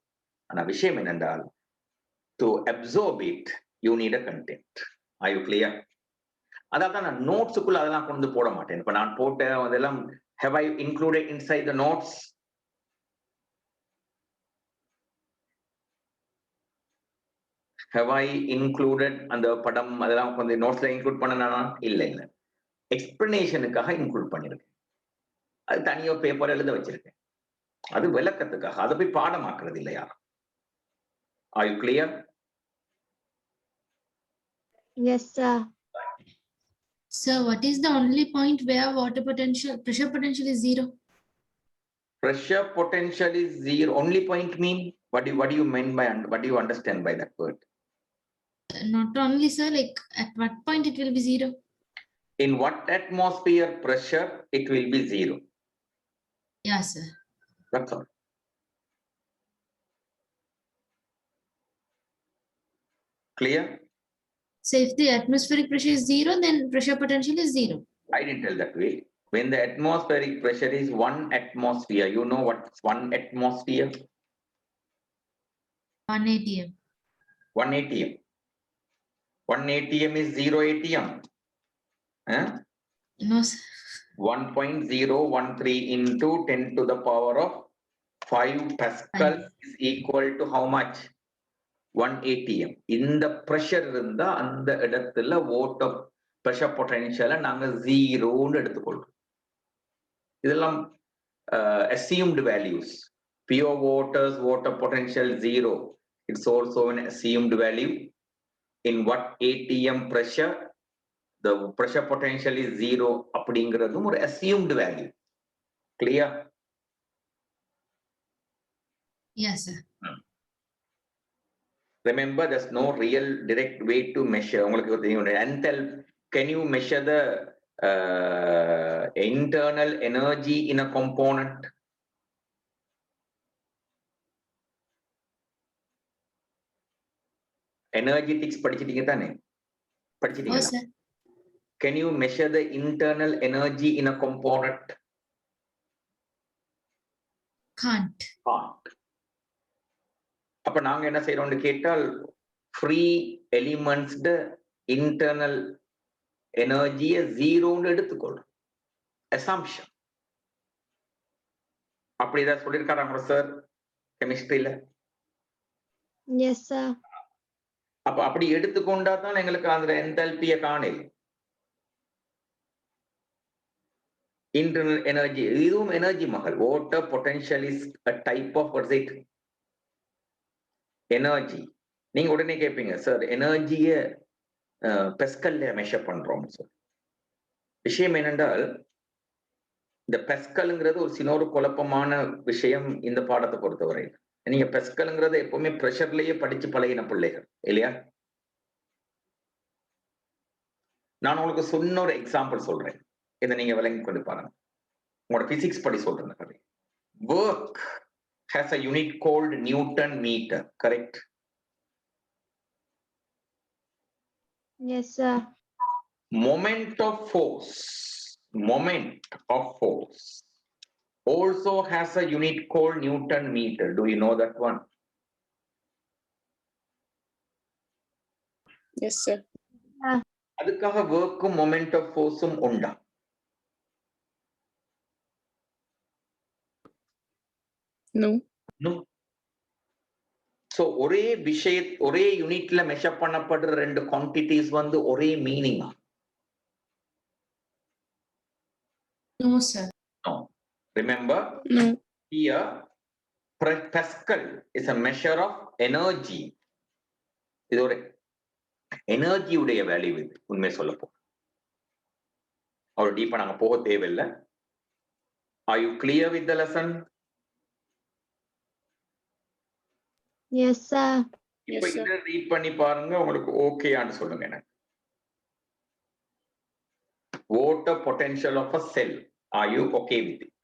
ஆனா விஷயம் என்னென்றால் to absorb it you need a content. Are you clear? அதான் நான் நோட்ஸுக்குள்ள அதெல்லாம் கொண்டு போட மாட்டேன். இப்ப நான் போட்ட அதெல்லாம் have I included inside the notes? Have I included அந்த படம் அதெல்லாம் கொஞ்சம் நோட்ஸ்ல இன்க்ளூட் பண்ணனா? இல்ல இல்ல, எக்ஸ்பிளனேஷனுக்காக இன்க்ளூட் பண்ணிருக்கேன். அது தனியா பேப்பர் எழுத வச்சிருக்கேன். அது விளக்கத்துக்காக, அதை போய் பாடமாக்குறது இல்லை யாரும். Are you clear? Yes, sir. Sir, what is the only point where pressure potential is 0? Pressure potential is 0. Only point mean? What do you mean by, what do you understand by that word? Not only, sir, like at what point it will be 0? In what atmosphere pressure it will be 0. Yeah, sir. That's all. Clear? So if the atmospheric pressure is 0, then pressure potential is 0. I didn't tell that way. When the atmospheric pressure is 1 atmosphere, you know what's 1 atmosphere? 1 atm. 1 atm. 1 atm is 0 atm. Huh? No, sir. 1.013 into 10 to the power of 5 Pascal is equal to how much? 1 atm. இந்த pressure இருந்தா அந்த இடத்துல water pressure potential நாங்க 0ன்னு எடுத்துக்கொள்றோம். இதெல்லாம் assumed values. Pure water's water potential 0. It's also an assumed value. In what atm pressure the pressure potential is 0 அப்படிங்கிறதும் ஒரு assumed value. Clear? Yes, sir. Remember, there's no real direct way to measure. உங்களுக்கு தெரியும், can you measure the internal energy in a component? Energetics படிச்சிட்டீங்க தானே? Oh, படிச்சிட்டீங்களா? sir. Can you measure the internal energy in a component? Can't. Can't. அப்ப நாங்க என்ன செய்யறோம்னு கேட்டால் free elements internal எனர்ஜியை ஜீரோன்னு எடுத்துக்கொள்றோம். Assumption. அப்படிதான் சொல்லியிருக்காராங்க சார் கெமிஸ்ட்ரியில. Yes, sir. அப்ப அப்படி எடுத்துக்கொண்டா தான் எங்களுக்கு அந்த என்தால்பியை காணல். இன்டர்னல் எனர்ஜி இதுவும் எனர்ஜி மகள். Water potential is a type of what is it? Energy. நீங்க உடனே கேட்பீங்க சார் எனர்ஜியை பெஸ்கல்ல மெஷர் பண்றோம் சார். விஷயம் என்னென்றால் இந்த பெஸ்கல்ங்கிறது ஒரு சின்ன ஒரு குழப்பமான விஷயம் இந்த பாடத்தை பொறுத்தவரை. நீங்க பெஸ்கல்ங்கிறது எப்பவுமே பிரஷர்லயே படிச்சு பழகின பிள்ளைகள் இல்லையா? நான் உங்களுக்கு சொன்ன ஒரு எக்ஸாம்பிள் சொல்றேன், இதை நீங்க விளங்கி கொண்டு பாருங்க. உங்களோட பிசிக்ஸ் படி சொல்றேன் கதை. Work has a unit called Newton meter, correct? Yes, sir. Moment of force also has a unit called Newton meter. Do you know that one? Yes, sir. அதுக்காக workக்கும் moment of forceம் உண்டா? No. No. So ஒரே ஒரே யூனிட்ல measure பண்ணப்படுற ரெண்டு quantities வந்து ஒரே மீனிங்கா? No, sir. No. Remember, No. here Pascal is a measure of energy. இது ஒரு எனர்ஜி உடைய வேல்யூ. இது உண்மை சொல்ல போ அவ்வளவு டீப்பா நாங்க போக தேவையில்லை. Are you clear with the lesson? Yes, sir. இப்ப Yes, sir. இதை ரீட் பண்ணி பாருங்க, உங்களுக்கு ஓகேன்னு சொல்லுங்க எனக்கு. Water potential of a cell. Are you okay with it?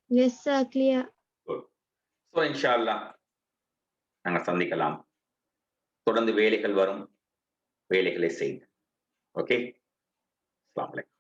Yes, sir. Clear. So inshallah நாங்க சந்திக்கலாம். தொடர்ந்து வேலைகள் வரும், வேலைகளை செய்யுங்க. ஓகே, அஸ்ஸலாமு அலைக்கும்.